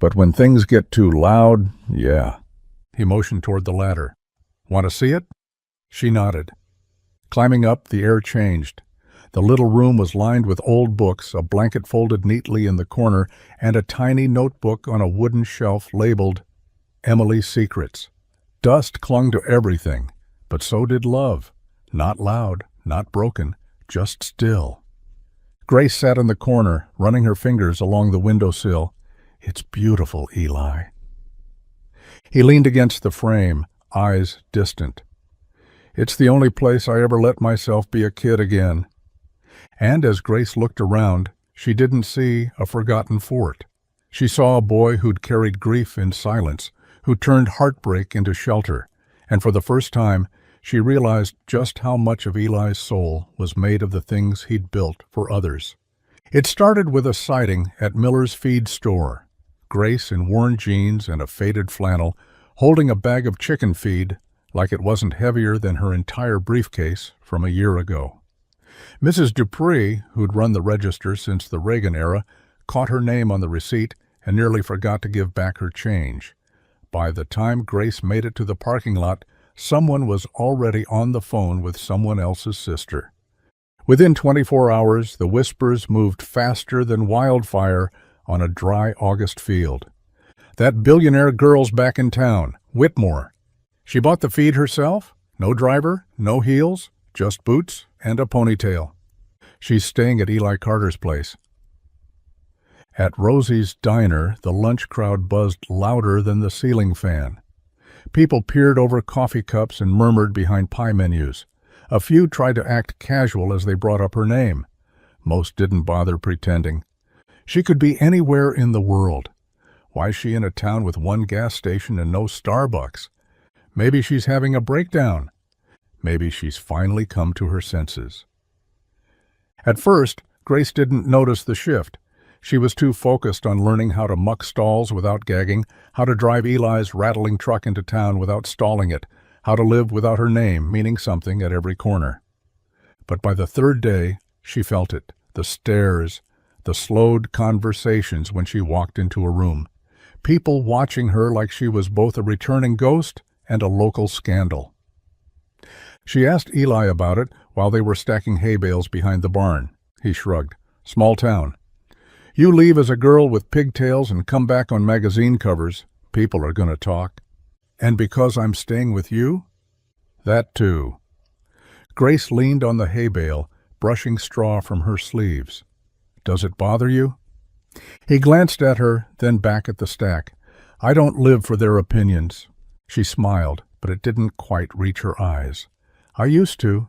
"But when things get too loud, yeah." He motioned toward the ladder. "Want to see it?" She nodded. Climbing up, the air changed. The little room was lined with old books, a blanket folded neatly in the corner, and a tiny notebook on a wooden shelf labeled Emily's Secrets. Dust clung to everything, but so did love. Not loud, not broken, just still. Grace sat in the corner, running her fingers along the windowsill. "It's beautiful, Eli." He leaned against the frame, eyes distant. "It's the only place I ever let myself be a kid again." And as Grace looked around, she didn't see a forgotten fort. She saw a boy who'd carried grief in silence, who turned heartbreak into shelter, and for the first time, she realized just how much of Eli's soul was made of the things he'd built for others. It started with a sighting at Miller's feed store. Grace in worn jeans and a faded flannel, holding a bag of chicken feed like it wasn't heavier than her entire briefcase from a year ago. Mrs. Dupree, who'd run the register since the Reagan era, caught her name on the receipt and nearly forgot to give back her change. By the time Grace made it to the parking lot, someone was already on the phone with someone else's sister. Within 24 hours, the whispers moved faster than wildfire on a dry August field. "That billionaire girl's back in town, Whitmore. She bought the feed herself? No driver, no heels, just boots and a ponytail. She's staying at Eli Carter's place." At Rosie's diner, the lunch crowd buzzed louder than the ceiling fan. People peered over coffee cups and murmured behind pie menus. A few tried to act casual as they brought up her name. Most didn't bother pretending. She could be anywhere in the world. Why is she in a town with one gas station and no Starbucks? Maybe she's having a breakdown. Maybe she's finally come to her senses. At first, Grace didn't notice the shift. She was too focused on learning how to muck stalls without gagging, how to drive Eli's rattling truck into town without stalling it, how to live without her name meaning something at every corner. But by the third day, she felt it, the stares, the slowed conversations when she walked into a room. People watching her like she was both a returning ghost and a local scandal. She asked Eli about it while they were stacking hay bales behind the barn. He shrugged. "Small town. You leave as a girl with pigtails and come back on magazine covers, people are going to talk. And because I'm staying with you?" "That too." Grace leaned on the hay bale, brushing straw from her sleeves. "Does it bother you?" He glanced at her, then back at the stack. "I don't live for their opinions." She smiled, but it didn't quite reach her eyes. "I used to."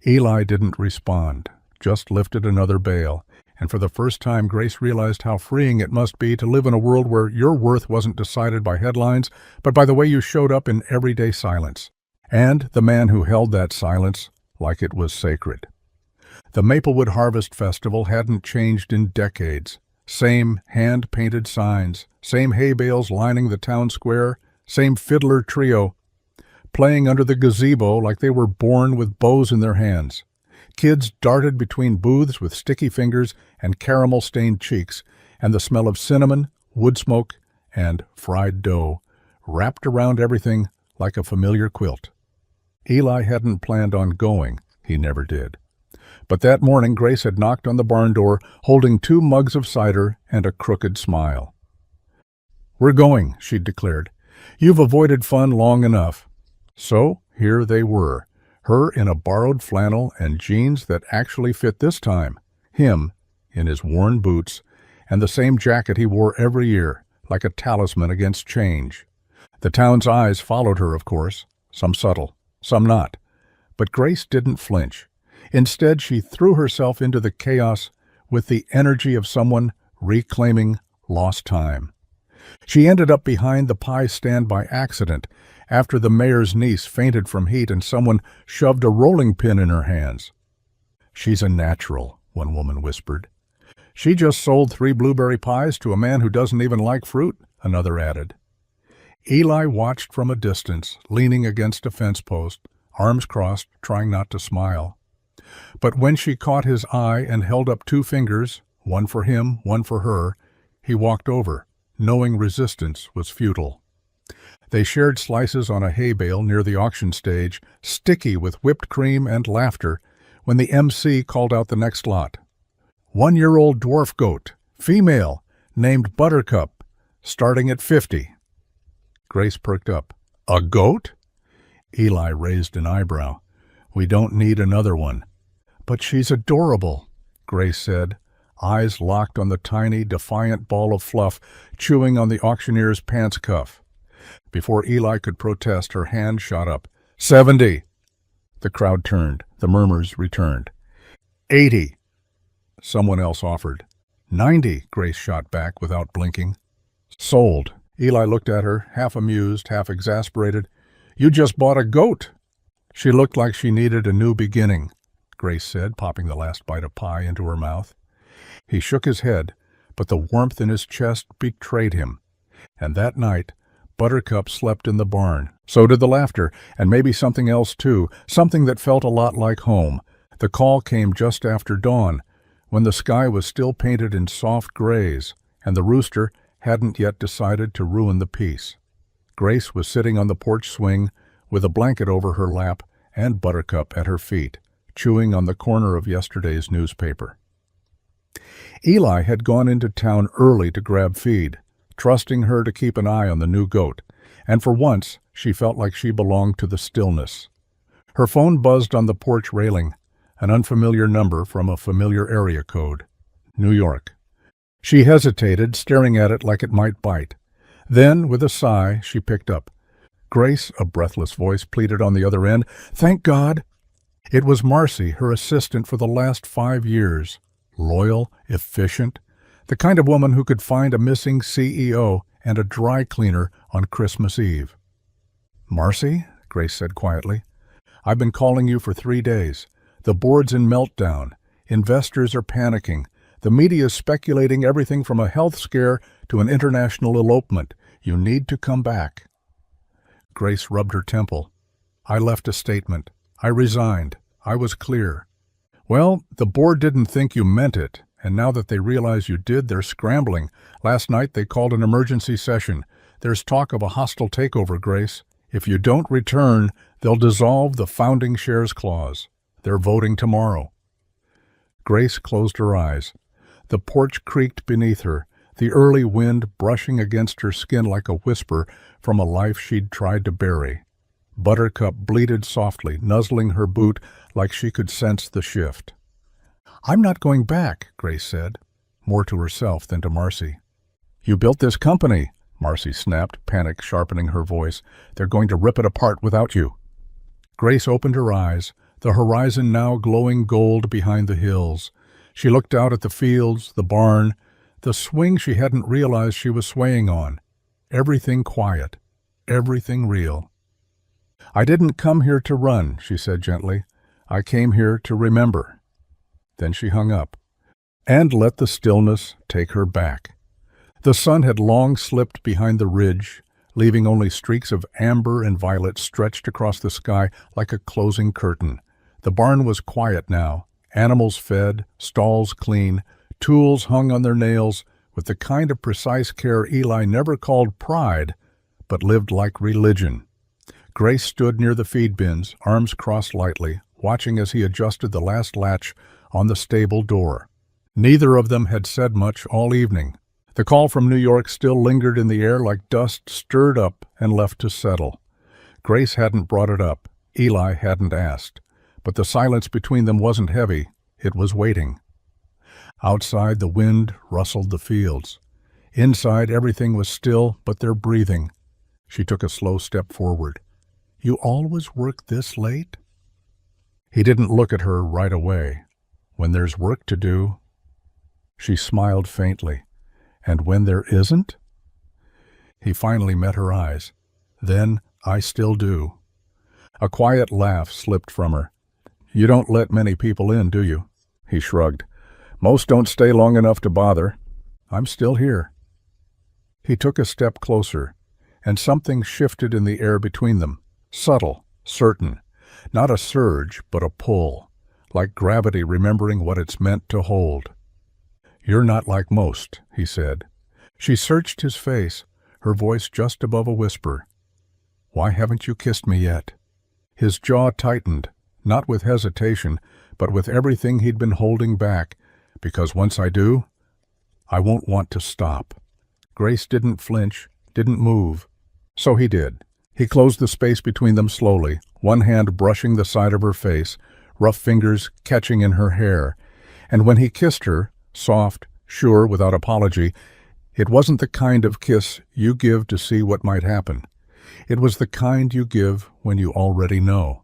Eli didn't respond, just lifted another bale, and for the first time Grace realized how freeing it must be to live in a world where your worth wasn't decided by headlines, but by the way you showed up in everyday silence. And the man who held that silence like it was sacred. The Maplewood Harvest Festival hadn't changed in decades. Same hand-painted signs, same hay bales lining the town square, same fiddler trio, playing under the gazebo like they were born with bows in their hands. Kids darted between booths with sticky fingers and caramel-stained cheeks, and the smell of cinnamon, wood smoke, and fried dough wrapped around everything like a familiar quilt. Eli hadn't planned on going. He never did. But that morning Grace had knocked on the barn door, holding 2 mugs of cider and a crooked smile. "We're going," she'd declared. "You've avoided fun long enough." So here they were, her in a borrowed flannel and jeans that actually fit this time, him in his worn boots, and the same jacket he wore every year, like a talisman against change. The town's eyes followed her, of course, some subtle, some not. But Grace didn't flinch. Instead, she threw herself into the chaos with the energy of someone reclaiming lost time. She ended up behind the pie stand by accident, after the mayor's niece fainted from heat and someone shoved a rolling pin in her hands. "She's a natural," one woman whispered. "She just sold 3 blueberry pies to a man who doesn't even like fruit," another added. Eli watched from a distance, leaning against a fence post, arms crossed, trying not to smile. But when she caught his eye and held up 2 fingers, one for him, one for her, he walked over, knowing resistance was futile. They shared slices on a hay bale near the auction stage, sticky with whipped cream and laughter, when the MC called out the next lot. 1-year-old dwarf goat, female, named Buttercup, starting at 50. Grace perked up. A goat? Eli raised an eyebrow. We don't need another one. But she's adorable, Grace said, eyes locked on the tiny, defiant ball of fluff chewing on the auctioneer's pants cuff. Before Eli could protest, her hand shot up. 70. The crowd turned. The murmurs returned. 80. Someone else offered. 90, Grace shot back without blinking. Sold. Eli looked at her, half amused, half exasperated. You just bought a goat. She looked like she needed a new beginning, Grace said, popping the last bite of pie into her mouth. He shook his head, but the warmth in his chest betrayed him. And that night, Buttercup slept in the barn. So did the laughter, and maybe something else too, something that felt a lot like home. The call came just after dawn, when the sky was still painted in soft grays, and the rooster hadn't yet decided to ruin the peace. Grace was sitting on the porch swing, with a blanket over her lap and Buttercup at her feet, chewing on the corner of yesterday's newspaper. Eli had gone into town early to grab feed, trusting her to keep an eye on the new goat, and for once she felt like she belonged to the stillness. Her phone buzzed on the porch railing, an unfamiliar number from a familiar area code. New York. She hesitated, staring at it like it might bite. Then, with a sigh, she picked up. Grace, a breathless voice pleaded on the other end. Thank God! It was Marcy, her assistant for the last 5 years. Loyal, efficient, the kind of woman who could find a missing CEO and a dry cleaner on Christmas Eve. Marcy, Grace said quietly, I've been calling you for 3 days. The board's in meltdown. Investors are panicking. The media is speculating everything from a health scare to an international elopement. You need to come back. Grace rubbed her temple. I left a statement. I resigned. I was clear. Well, the board didn't think you meant it, and now that they realize you did, they're scrambling. Last night they called an emergency session. There's talk of a hostile takeover, Grace. If you don't return, they'll dissolve the founding shares clause. They're voting tomorrow. Grace closed her eyes. The porch creaked beneath her, the early wind brushing against her skin like a whisper from a life she'd tried to bury. Buttercup bleated softly, nuzzling her boot like she could sense the shift. I'm not going back, Grace said, more to herself than to Marcy. You built this company, Marcy snapped, panic sharpening her voice. They're going to rip it apart without you. Grace opened her eyes, the horizon now glowing gold behind the hills. She looked out at the fields, the barn, the swing she hadn't realized she was swaying on. Everything quiet, everything real. I didn't come here to run, she said gently. I came here to remember. Then she hung up, and let the stillness take her back. The sun had long slipped behind the ridge, leaving only streaks of amber and violet stretched across the sky like a closing curtain. The barn was quiet now, animals fed, stalls clean, tools hung on their nails, with the kind of precise care Eli never called pride, but lived like religion. Grace stood near the feed bins, arms crossed lightly, watching as he adjusted the last latch on the stable door. Neither of them had said much all evening. The call from New York still lingered in the air like dust stirred up and left to settle. Grace hadn't brought it up. Eli hadn't asked. But the silence between them wasn't heavy. It was waiting. Outside, the wind rustled the fields. Inside, everything was still but their breathing. She took a slow step forward. You always work this late? He didn't look at her right away. When there's work to do. She smiled faintly. And when there isn't? He finally met her eyes. Then, I still do. A quiet laugh slipped from her. You don't let many people in, do you? He shrugged. Most don't stay long enough to bother. I'm still here. He took a step closer, and something shifted in the air between them, subtle, certain, not a surge, but a pull, like gravity remembering what it's meant to hold. "You're not like most," he said. She searched his face, her voice just above a whisper. "Why haven't you kissed me yet?" His jaw tightened, not with hesitation, but with everything he'd been holding back, because once I do, I won't want to stop. Grace didn't flinch, didn't move. So he did. He closed the space between them slowly, one hand brushing the side of her face, rough fingers catching in her hair. And when he kissed her, soft, sure, without apology, it wasn't the kind of kiss you give to see what might happen. It was the kind you give when you already know.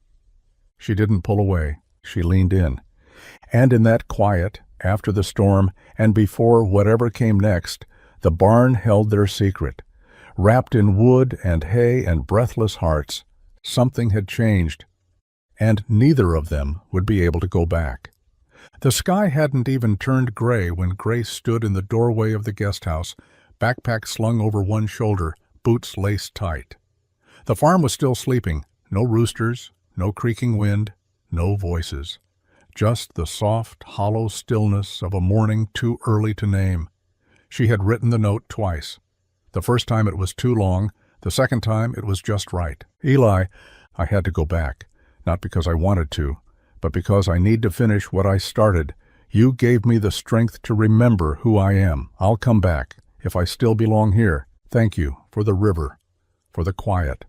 She didn't pull away. She leaned in. And in that quiet, after the storm, and before whatever came next, the barn held their secret. Wrapped in wood and hay and breathless hearts, something had changed, and neither of them would be able to go back. The sky hadn't even turned gray when Grace stood in the doorway of the guest house, backpack slung over one shoulder, boots laced tight. The farm was still sleeping, no roosters, no creaking wind, no voices. Just the soft, hollow stillness of a morning too early to name. She had written the note twice. The first time it was too long, the second time it was just right. "Eli, I had to go back, not because I wanted to, but because I need to finish what I started. You gave me the strength to remember who I am. I'll come back, if I still belong here. Thank you for the river, for the quiet,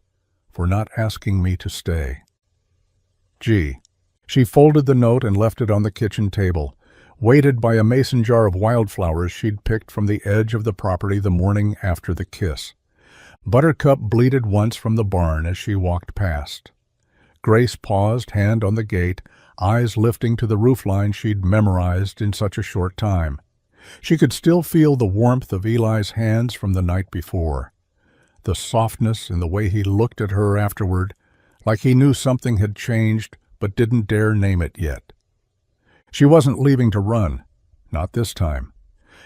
for not asking me to stay. G." She folded the note and left it on the kitchen table, weighted by a mason jar of wildflowers she'd picked from the edge of the property the morning after the kiss. Buttercup bleated once from the barn as she walked past. Grace paused, hand on the gate, eyes lifting to the roofline she'd memorized in such a short time. She could still feel the warmth of Eli's hands from the night before, the softness in the way he looked at her afterward, like he knew something had changed but didn't dare name it yet. She wasn't leaving to run, not this time.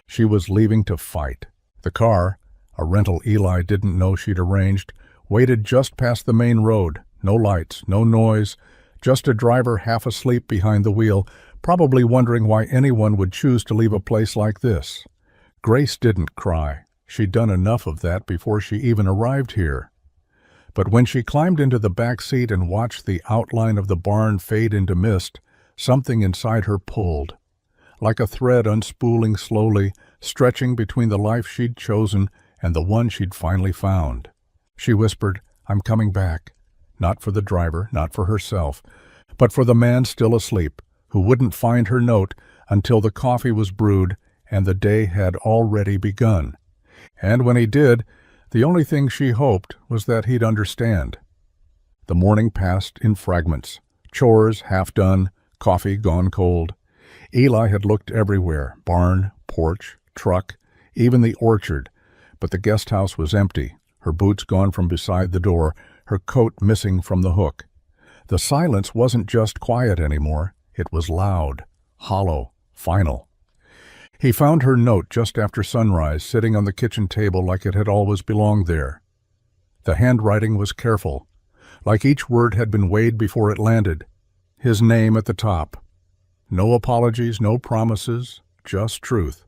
She was leaving to fight. The car, a rental Eli didn't know she'd arranged, waited just past the main road. No lights, no noise, just a driver half asleep behind the wheel, probably wondering why anyone would choose to leave a place like this. Grace didn't cry. She'd done enough of that before she even arrived here. But when she climbed into the back seat and watched the outline of the barn fade into mist, something inside her pulled, like a thread unspooling slowly, stretching between the life she'd chosen and the one she'd finally found. She whispered, "I'm coming back," not for the driver, not for herself, but for the man still asleep, who wouldn't find her note until the coffee was brewed and the day had already begun. And when he did, the only thing she hoped was that he'd understand. The morning passed in fragments, chores half done, coffee gone cold. Eli had looked everywhere, barn, porch, truck, even the orchard, but the guest house was empty, her boots gone from beside the door, her coat missing from the hook. The silence wasn't just quiet anymore, it was loud, hollow, final. He found her note just after sunrise, sitting on the kitchen table like it had always belonged there. The handwriting was careful, like each word had been weighed before it landed. His name at the top. No apologies, no promises, just truth.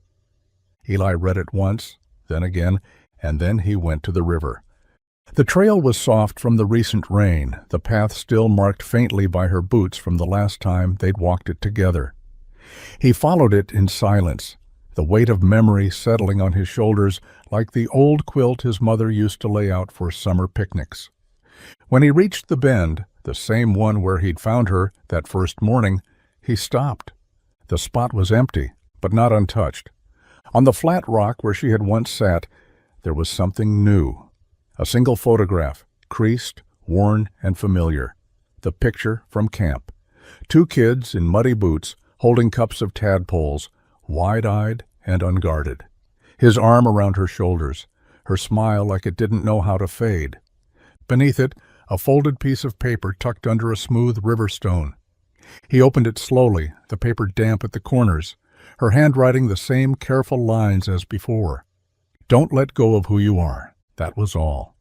Eli read it once, then again, and then he went to the river. The trail was soft from the recent rain, the path still marked faintly by her boots from the last time they'd walked it together. He followed it in silence, the weight of memory settling on his shoulders like the old quilt his mother used to lay out for summer picnics. When he reached the bend, the same one where he'd found her that first morning, he stopped. The spot was empty, but not untouched. On the flat rock where she had once sat, there was something new. A single photograph, creased, worn, and familiar. The picture from camp. 2 kids in muddy boots, holding cups of tadpoles, wide-eyed and unguarded. His arm around her shoulders, her smile like it didn't know how to fade. Beneath it, a folded piece of paper tucked under a smooth river stone. He opened it slowly, the paper damp at the corners, her handwriting the same careful lines as before. "Don't let go of who you are." That was all.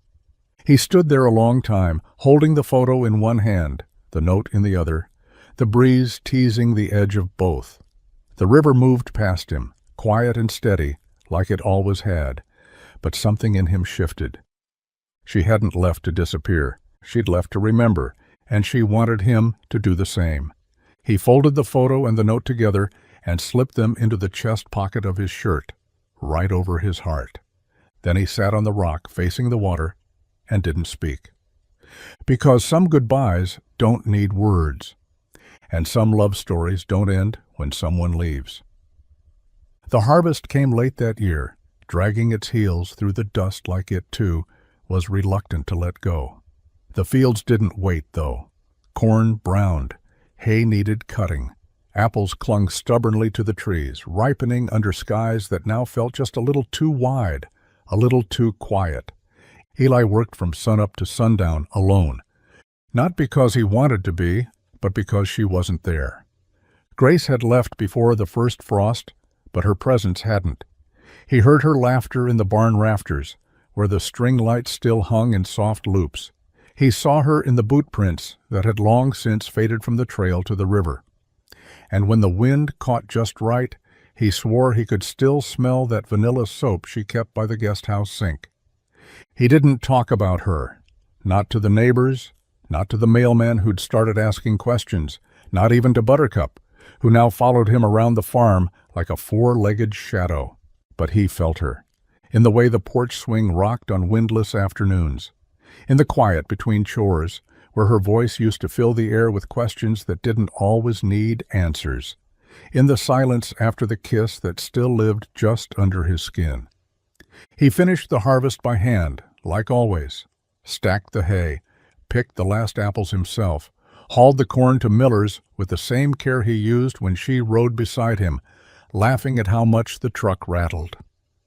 He stood there a long time, holding the photo in one hand, the note in the other, the breeze teasing the edge of both. The river moved past him, quiet and steady, like it always had, but something in him shifted. She hadn't left to disappear. She'd left to remember, and she wanted him to do the same. He folded the photo and the note together and slipped them into the chest pocket of his shirt, right over his heart. Then he sat on the rock, facing the water, and didn't speak. Because some goodbyes don't need words, and some love stories don't end when someone leaves. The harvest came late that year, dragging its heels through the dust like it, too, was reluctant to let go. The fields didn't wait, though. Corn browned, hay needed cutting. Apples clung stubbornly to the trees, ripening under skies that now felt just a little too wide, a little too quiet. Eli worked from sunup to sundown alone, not because he wanted to be, but because she wasn't there. Grace had left before the first frost, but her presence hadn't. He heard her laughter in the barn rafters, where the string lights still hung in soft loops. He saw her in the boot prints that had long since faded from the trail to the river. And when the wind caught just right, he swore he could still smell that vanilla soap she kept by the guest house sink. He didn't talk about her, not to the neighbors, not to the mailman who'd started asking questions, not even to Buttercup, who now followed him around the farm like a four-legged shadow. But he felt her, in the way the porch swing rocked on windless afternoons, in the quiet between chores, where her voice used to fill the air with questions that didn't always need answers, in the silence after the kiss that still lived just under his skin. He finished the harvest by hand, like always, stacked the hay, picked the last apples himself, hauled the corn to Miller's with the same care he used when she rode beside him, laughing at how much the truck rattled.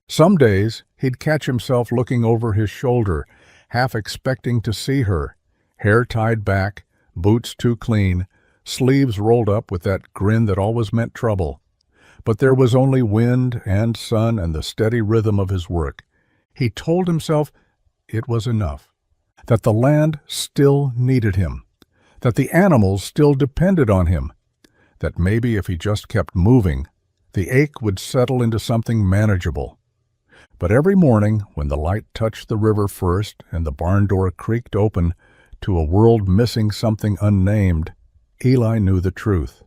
Some days he'd catch himself looking over his shoulder, half expecting to see her, hair tied back, boots too clean, sleeves rolled up with that grin that always meant trouble. But there was only wind and sun and the steady rhythm of his work. He told himself it was enough, that the land still needed him, that the animals still depended on him, that maybe if he just kept moving, the ache would settle into something manageable. But every morning, when the light touched the river first and the barn door creaked open to a world missing something unnamed, Eli knew the truth.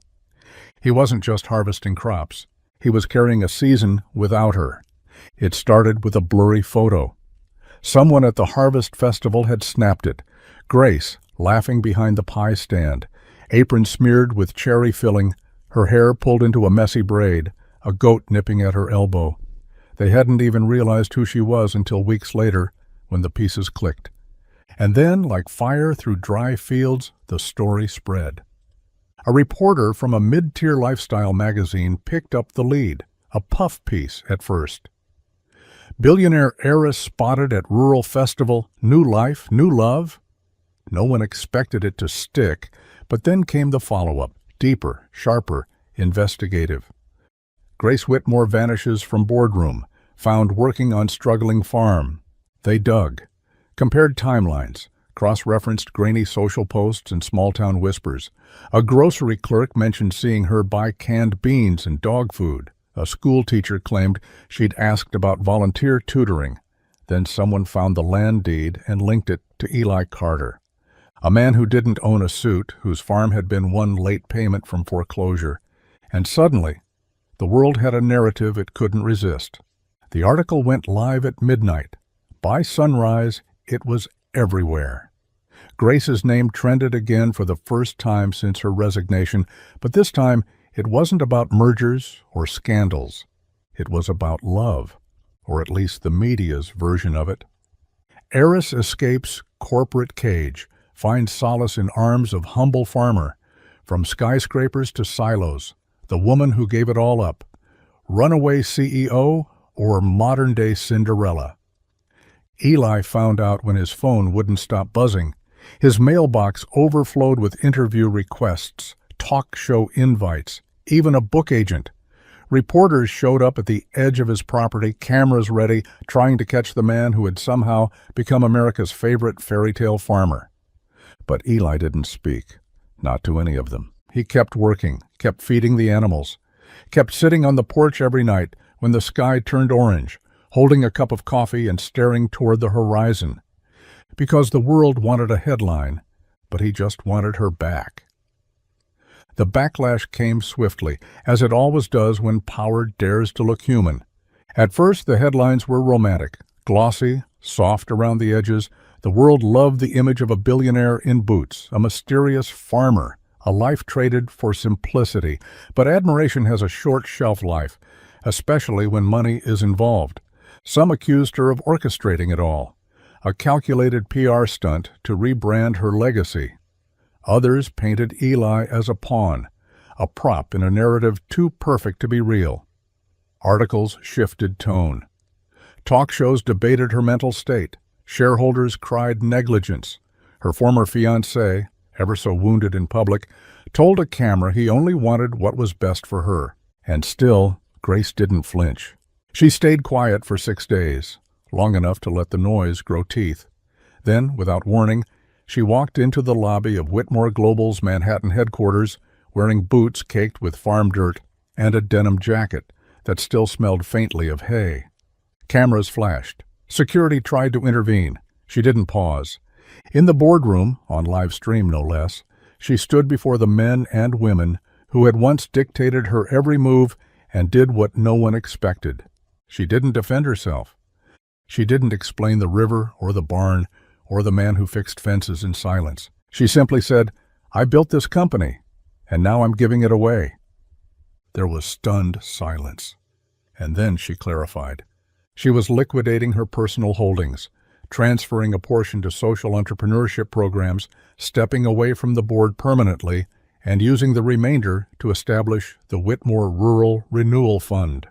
He wasn't just harvesting crops. He was carrying a season without her. It started with a blurry photo. Someone at the harvest festival had snapped it. Grace, laughing behind the pie stand, apron smeared with cherry filling, her hair pulled into a messy braid, a goat nipping at her elbow. They hadn't even realized who she was until weeks later, when the pieces clicked. And then, like fire through dry fields, the story spread. A reporter from a mid-tier lifestyle magazine picked up the lead, a puff piece at first. Billionaire heiress spotted at rural festival, new life, new love. No one expected it to stick, but then came the follow-up, deeper, sharper, investigative. Grace Whitmore vanishes from boardroom, found working on struggling farm. They dug, compared timelines, cross-referenced grainy social posts and small-town whispers. A grocery clerk mentioned seeing her buy canned beans and dog food. A school teacher claimed she'd asked about volunteer tutoring. Then someone found the land deed and linked it to Eli Carter, a man who didn't own a suit, whose farm had been one late payment from foreclosure. And suddenly, the world had a narrative it couldn't resist. The article went live at midnight. By sunrise, it was everywhere. Grace's name trended again for the first time since her resignation, but this time it wasn't about mergers or scandals. It was about love, or at least the media's version of it. Heiress escapes corporate cage, finds solace in arms of humble farmer, from skyscrapers to silos, the woman who gave it all up, runaway CEO or modern-day Cinderella. Eli found out when his phone wouldn't stop buzzing. His mailbox overflowed with interview requests, talk show invites, even a book agent. Reporters showed up at the edge of his property, cameras ready, trying to catch the man who had somehow become America's favorite fairy tale farmer. But Eli didn't speak, not to any of them. He kept working, kept feeding the animals, kept sitting on the porch every night when the sky turned orange, holding a cup of coffee and staring toward the horizon. Because the world wanted a headline, but he just wanted her back. The backlash came swiftly, as it always does when power dares to look human. At first, the headlines were romantic, glossy, soft around the edges. The world loved the image of a billionaire in boots, a mysterious farmer, a life traded for simplicity. But admiration has a short shelf life, especially when money is involved. Some accused her of orchestrating it all, a calculated PR stunt to rebrand her legacy. Others painted Eli as a pawn, a prop in a narrative too perfect to be real. Articles shifted tone. Talk shows debated her mental state. Shareholders cried negligence. Her former fiancé, ever so wounded in public, told a camera he only wanted what was best for her. And still, Grace didn't flinch. She stayed quiet for 6 days, long enough to let the noise grow teeth. Then, without warning, she walked into the lobby of Whitmore Global's Manhattan headquarters, wearing boots caked with farm dirt and a denim jacket that still smelled faintly of hay. Cameras flashed. Security tried to intervene. She didn't pause. In the boardroom, on live stream no less, she stood before the men and women who had once dictated her every move and did what no one expected. She didn't defend herself. She didn't explain the river or the barn or the man who fixed fences in silence. She simply said, "I built this company, and now I'm giving it away." There was stunned silence. And then she clarified. She was liquidating her personal holdings, transferring a portion to social entrepreneurship programs, stepping away from the board permanently, and using the remainder to establish the Whitmore Rural Renewal Fund.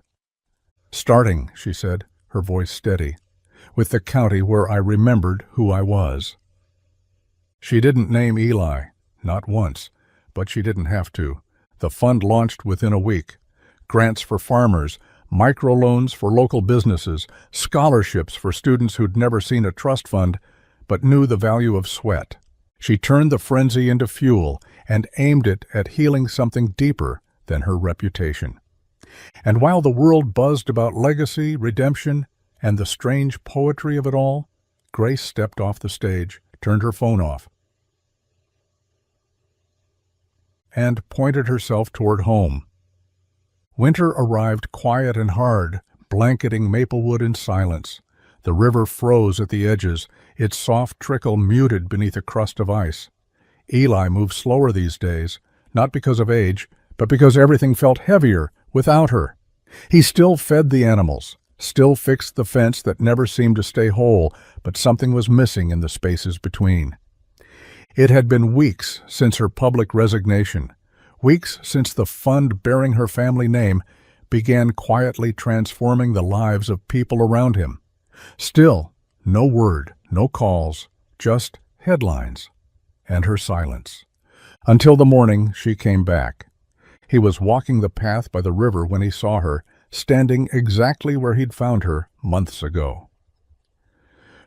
"Starting," she said, her voice steady, "with the county where I remembered who I was." She didn't name Eli, not once, but she didn't have to. The fund launched within a week. Grants for farmers, microloans for local businesses, scholarships for students who'd never seen a trust fund but knew the value of sweat. She turned the frenzy into fuel and aimed it at healing something deeper than her reputation. And while the world buzzed about legacy, redemption, and the strange poetry of it all, Grace stepped off the stage, turned her phone off, and pointed herself toward home. Winter arrived quiet and hard, blanketing Maplewood in silence. The river froze at the edges, its soft trickle muted beneath a crust of ice. Eli moved slower these days, not because of age, but because everything felt heavier without her. He still fed the animals, still fixed the fence that never seemed to stay whole, but something was missing in the spaces between. It had been weeks since her public resignation, weeks since the fund bearing her family name began quietly transforming the lives of people around him. Still, no word, no calls, just headlines, and her silence. Until the morning she came back. He was walking the path by the river when he saw her, standing exactly where he'd found her months ago.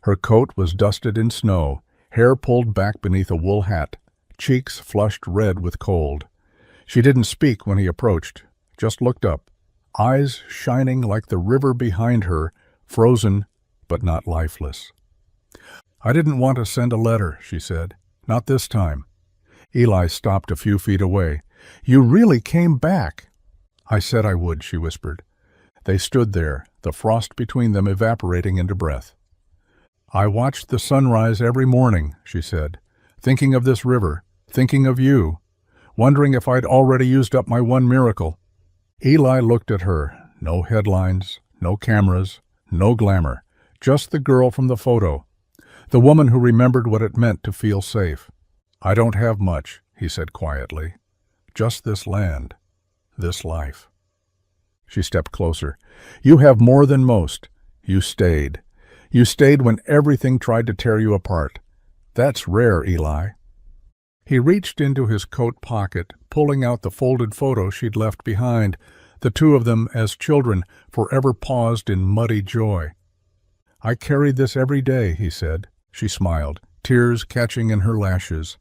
Her coat was dusted in snow, hair pulled back beneath a wool hat, cheeks flushed red with cold. She didn't speak when he approached, just looked up, eyes shining like the river behind her, frozen but not lifeless. "I didn't want to send a letter," she said. "Not this time." Eli stopped a few feet away. "You really came back." "I said I would," she whispered. They stood there, the frost between them evaporating into breath. "I watched the sunrise every morning," she said, "thinking of this river, thinking of you, wondering if I'd already used up my one miracle." Eli looked at her. No headlines, no cameras, no glamour, just the girl from the photo, the woman who remembered what it meant to feel safe. "I don't have much," he said quietly. "Just this land, this life." She stepped closer. "You have more than most. You stayed. You stayed when everything tried to tear you apart. That's rare, Eli." He reached into his coat pocket, pulling out the folded photo she'd left behind, the two of them as children, forever paused in muddy joy. "I carried this every day," he said. She smiled, tears catching in her lashes.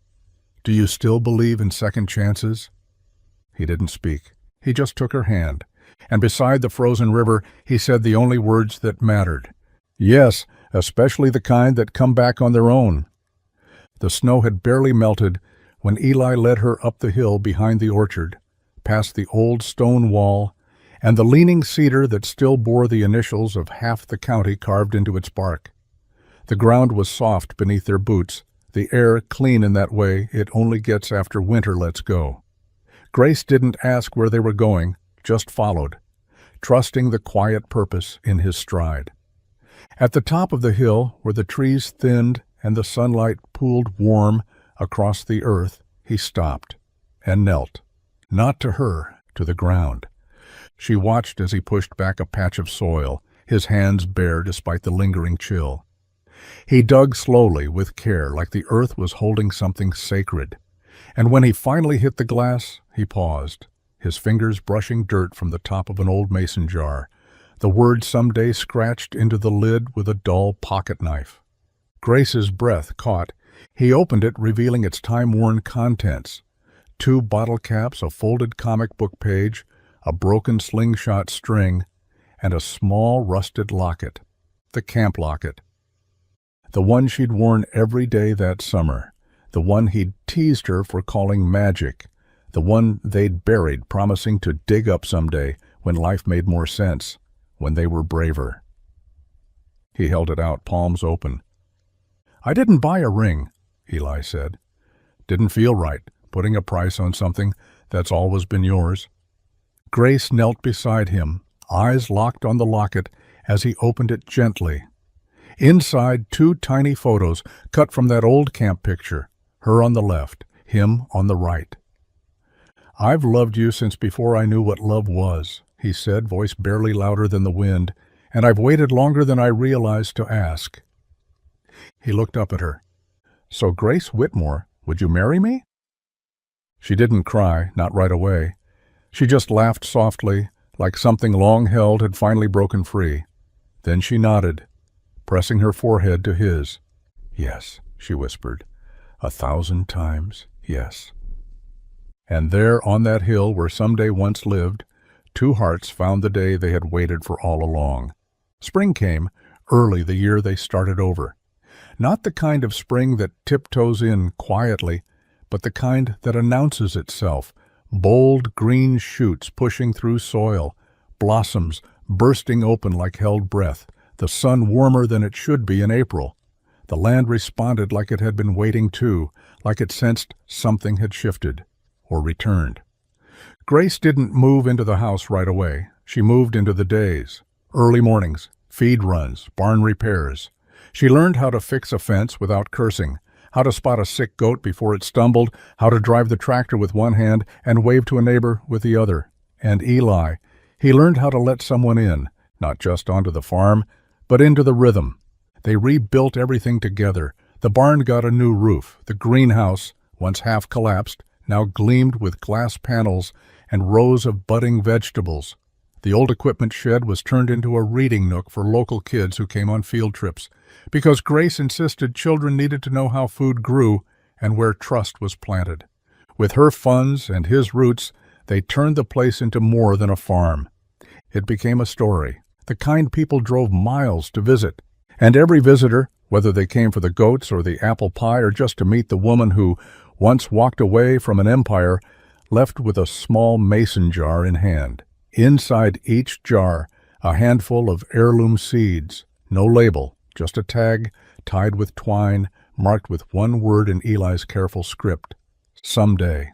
"Do you still believe in second chances?" He didn't speak. He just took her hand, and beside the frozen river he said the only words that mattered. "Yes, especially the kind that come back on their own." The snow had barely melted when Eli led her up the hill behind the orchard, past the old stone wall and the leaning cedar that still bore the initials of half the county carved into its bark. The ground was soft beneath their boots, the air clean in that way it only gets after winter lets go. Grace didn't ask where they were going, just followed, trusting the quiet purpose in his stride. At the top of the hill, where the trees thinned and the sunlight pooled warm across the earth, he stopped and knelt, not to her, to the ground. She watched as he pushed back a patch of soil, his hands bare despite the lingering chill. He dug slowly, with care, like the earth was holding something sacred. And when he finally hit the glass, he paused, his fingers brushing dirt from the top of an old mason jar, the word someday scratched into the lid with a dull pocket knife. Grace's breath caught. He opened it, revealing its time-worn contents. 2 bottle caps, a folded comic book page, a broken slingshot string, and a small rusted locket, the camp locket. The one she'd worn every day that summer, the one he'd teased her for calling magic, the one they'd buried, promising to dig up someday when life made more sense, when they were braver. He held it out, palms open. "I didn't buy a ring," Eli said. "Didn't feel right, putting a price on something that's always been yours." Grace knelt beside him, eyes locked on the locket as he opened it gently. Inside, 2 tiny photos cut from that old camp picture, her on the left, him on the right. "I've loved you since before I knew what love was," he said, voice barely louder than the wind, "and I've waited longer than I realized to ask." He looked up at her. "So, Grace Whitmore, would you marry me?" She didn't cry, not right away. She just laughed softly, like something long held had finally broken free. Then she nodded, pressing her forehead to his. "Yes," she whispered, 1,000 times yes. And there on that hill where someday once lived, 2 hearts found the day they had waited for all along. Spring came, early the year they started over. Not the kind of spring that tiptoes in quietly, but the kind that announces itself, bold green shoots pushing through soil, blossoms bursting open like held breath, the sun warmer than it should be in April. The land responded like it had been waiting too, like it sensed something had shifted, or returned. Grace didn't move into the house right away. She moved into the days. Early mornings, feed runs, barn repairs. She learned how to fix a fence without cursing, how to spot a sick goat before it stumbled, how to drive the tractor with one hand and wave to a neighbor with the other. And Eli, he learned how to let someone in, not just onto the farm, but into the rhythm. They rebuilt everything together. The barn got a new roof. The greenhouse, once half collapsed, now gleamed with glass panels and rows of budding vegetables. The old equipment shed was turned into a reading nook for local kids who came on field trips, because Grace insisted children needed to know how food grew and where trust was planted. With her funds and his roots, they turned the place into more than a farm. It became a story, the kind people drove miles to visit. And every visitor, whether they came for the goats or the apple pie or just to meet the woman who once walked away from an empire, left with a small mason jar in hand. Inside each jar, a handful of heirloom seeds, no label, just a tag tied with twine, marked with one word in Eli's careful script, someday.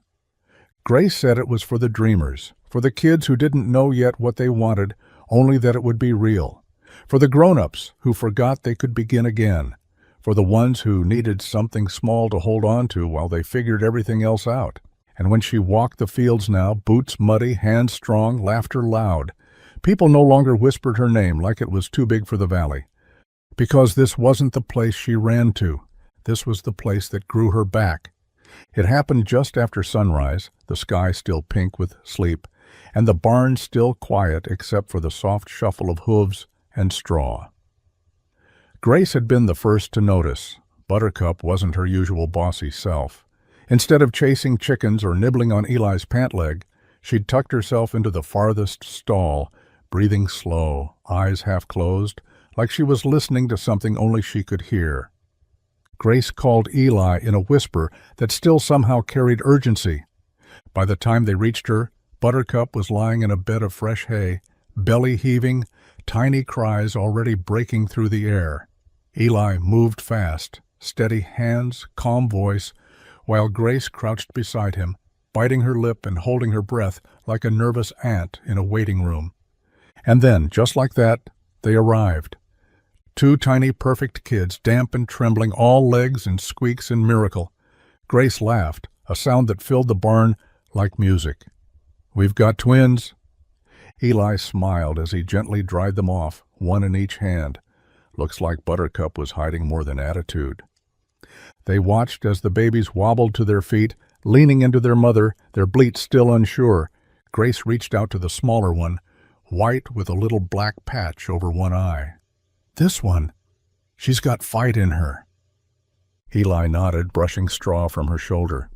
Grace said it was for the dreamers, for the kids who didn't know yet what they wanted, only that it would be real, for the grown-ups who forgot they could begin again, for the ones who needed something small to hold on to while they figured everything else out. And when she walked the fields now, boots muddy, hands strong, laughter loud, people no longer whispered her name like it was too big for the valley. Because this wasn't the place she ran to. This was the place that grew her back. It happened just after sunrise, the sky still pink with sleep, and the barn still quiet except for the soft shuffle of hooves and straw. Grace had been the first to notice. Buttercup wasn't her usual bossy self. Instead of chasing chickens or nibbling on Eli's pant leg, she'd tucked herself into the farthest stall, breathing slow, eyes half closed, like she was listening to something only she could hear. Grace called Eli in a whisper that still somehow carried urgency. By the time they reached her, Buttercup was lying in a bed of fresh hay, belly heaving, tiny cries already breaking through the air. Eli moved fast, steady hands, calm voice, while Grace crouched beside him, biting her lip and holding her breath like a nervous ant in a waiting room. And then, just like that, they arrived. Two tiny perfect kids, damp and trembling, all legs and squeaks in miracle. Grace laughed, a sound that filled the barn like music. "We've got twins." Eli smiled as he gently dried them off, one in each hand. Looks like Buttercup was hiding more than attitude. They watched as the babies wobbled to their feet, leaning into their mother, their bleats still unsure. Grace reached out to the smaller one, white with a little black patch over one eye. "This one, she's got fight in her." Eli nodded, brushing straw from her shoulder.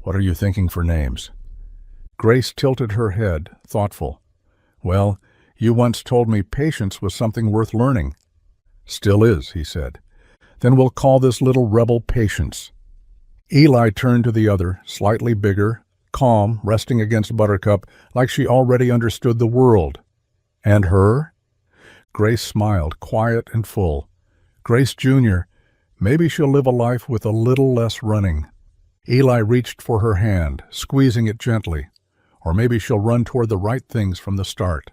"What are you thinking for names?" Grace tilted her head, thoughtful. "Well, you once told me patience was something worth learning." "Still is," he said. "Then we'll call this little rebel Patience." Eli turned to the other, slightly bigger, calm, resting against Buttercup like she already understood the world. "And her?" Grace smiled, quiet and full. "Grace Jr., maybe she'll live a life with a little less running." Eli reached for her hand, squeezing it gently. "Or maybe she'll run toward the right things from the start."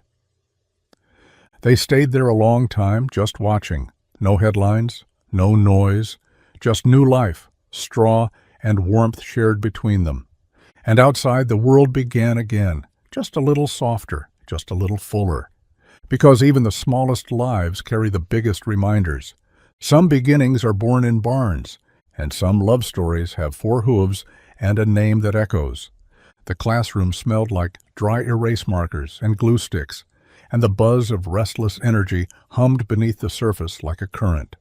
They stayed there a long time, just watching. No headlines, no noise, just new life, straw, and warmth shared between them. And outside, the world began again, just a little softer, just a little fuller. Because even the smallest lives carry the biggest reminders. Some beginnings are born in barns, and some love stories have 4 hooves and a name that echoes. The classroom smelled like dry erase markers and glue sticks, and the buzz of restless energy hummed beneath the surface like a current.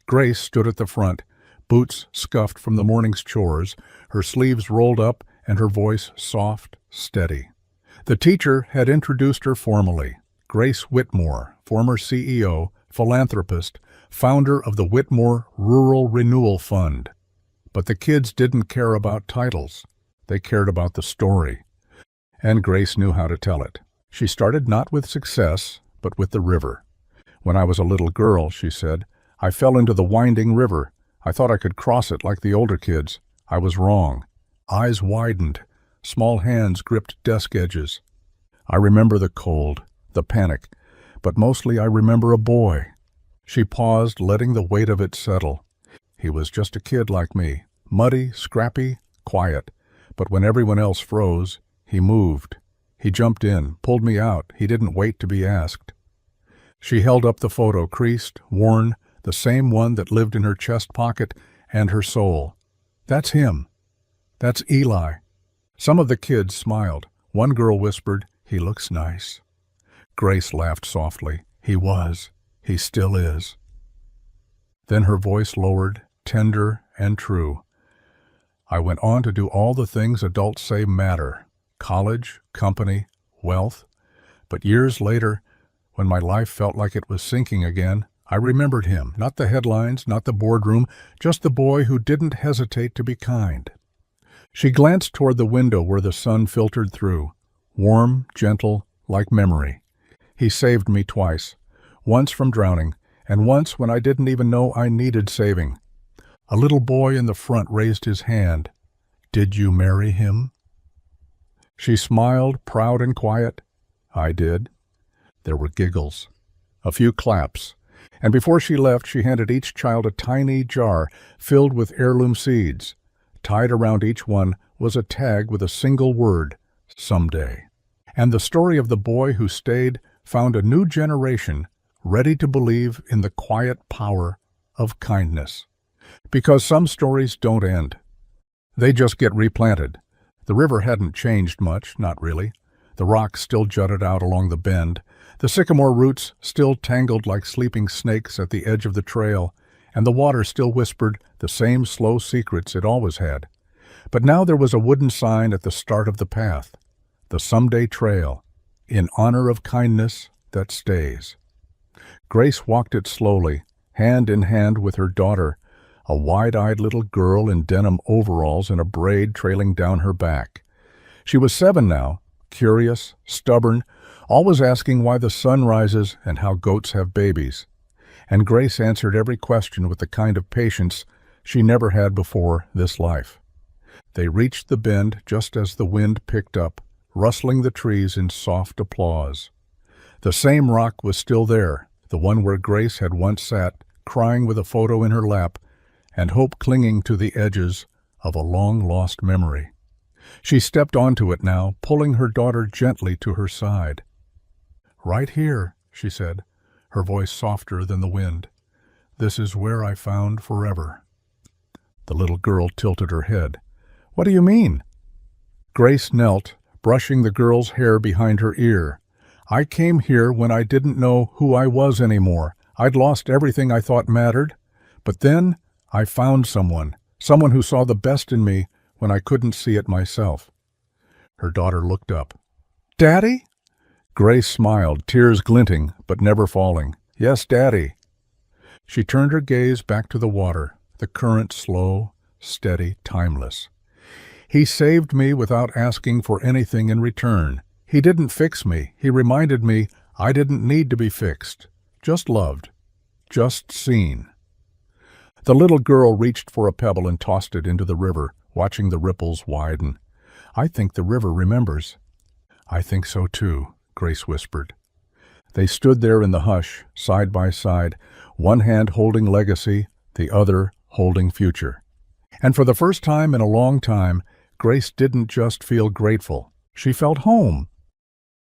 Grace stood at the front, boots scuffed from the morning's chores, her sleeves rolled up and her voice soft, steady. The teacher had introduced her formally. Grace Whitmore, former CEO, philanthropist, founder of the Whitmore Rural Renewal Fund. But the kids didn't care about titles. They cared about the story. And Grace knew how to tell it. She started not with success, but with the river. "When I was a little girl," she said, "I fell into the winding river. I thought I could cross it like the older kids. I was wrong." Eyes widened. Small hands gripped desk edges. "I remember the cold, the panic, but mostly I remember a boy." She paused, letting the weight of it settle. "He was just a kid like me, muddy, scrappy, quiet. But when everyone else froze, he moved. He jumped in, pulled me out. He didn't wait to be asked." She held up the photo, creased, worn, the same one that lived in her chest pocket and her soul. "That's him. That's Eli." Some of the kids smiled. One girl whispered, "He looks nice." Grace laughed softly. "He was. He still is." Then her voice lowered, tender and true. "I went on to do all the things adults say matter. College, company, wealth. But years later, when my life felt like it was sinking again, I remembered him, not the headlines, not the boardroom, just the boy who didn't hesitate to be kind." She glanced toward the window where the sun filtered through, warm, gentle, like memory. "He saved me twice, once from drowning, and once when I didn't even know I needed saving." A little boy in the front raised his hand. "Did you marry him?" She smiled, proud and quiet. "I did." There were giggles, a few claps, and before she left she handed each child a tiny jar filled with heirloom seeds. Tied around each one was a tag with a single word, "Someday." And the story of the boy who stayed found a new generation ready to believe in the quiet power of kindness. Because some stories don't end. They just get replanted. The river hadn't changed much, not really. The rocks still jutted out along the bend, the sycamore roots still tangled like sleeping snakes at the edge of the trail, and the water still whispered the same slow secrets it always had. But now there was a wooden sign at the start of the path, the Someday Trail, in honor of kindness that stays. Grace walked it slowly, hand in hand with her daughter, a wide-eyed little girl in denim overalls and a braid trailing down her back. She was 7 now, curious, stubborn, always asking why the sun rises and how goats have babies. And Grace answered every question with the kind of patience she never had before this life. They reached the bend just as the wind picked up, rustling the trees in soft applause. The same rock was still there, the one where Grace had once sat, crying with a photo in her lap, and hope clinging to the edges of a long-lost memory. She stepped onto it now, pulling her daughter gently to her side. "Right here," she said, her voice softer than the wind. "This is where I found forever." The little girl tilted her head. "What do you mean?" Grace knelt, brushing the girl's hair behind her ear. "I came here when I didn't know who I was anymore. I'd lost everything I thought mattered. But then I found someone who saw the best in me when I couldn't see it myself." Her daughter looked up. "Daddy?" Grace smiled, tears glinting but never falling. "Yes, Daddy." She turned her gaze back to the water, the current slow, steady, timeless. "He saved me without asking for anything in return. He didn't fix me. He reminded me I didn't need to be fixed. Just loved. Just seen." The little girl reached for a pebble and tossed it into the river, watching the ripples widen. "I think the river remembers." "I think so too," Grace whispered. They stood there in the hush, side by side, one hand holding legacy, the other holding future. And for the first time in a long time, Grace didn't just feel grateful. She felt home.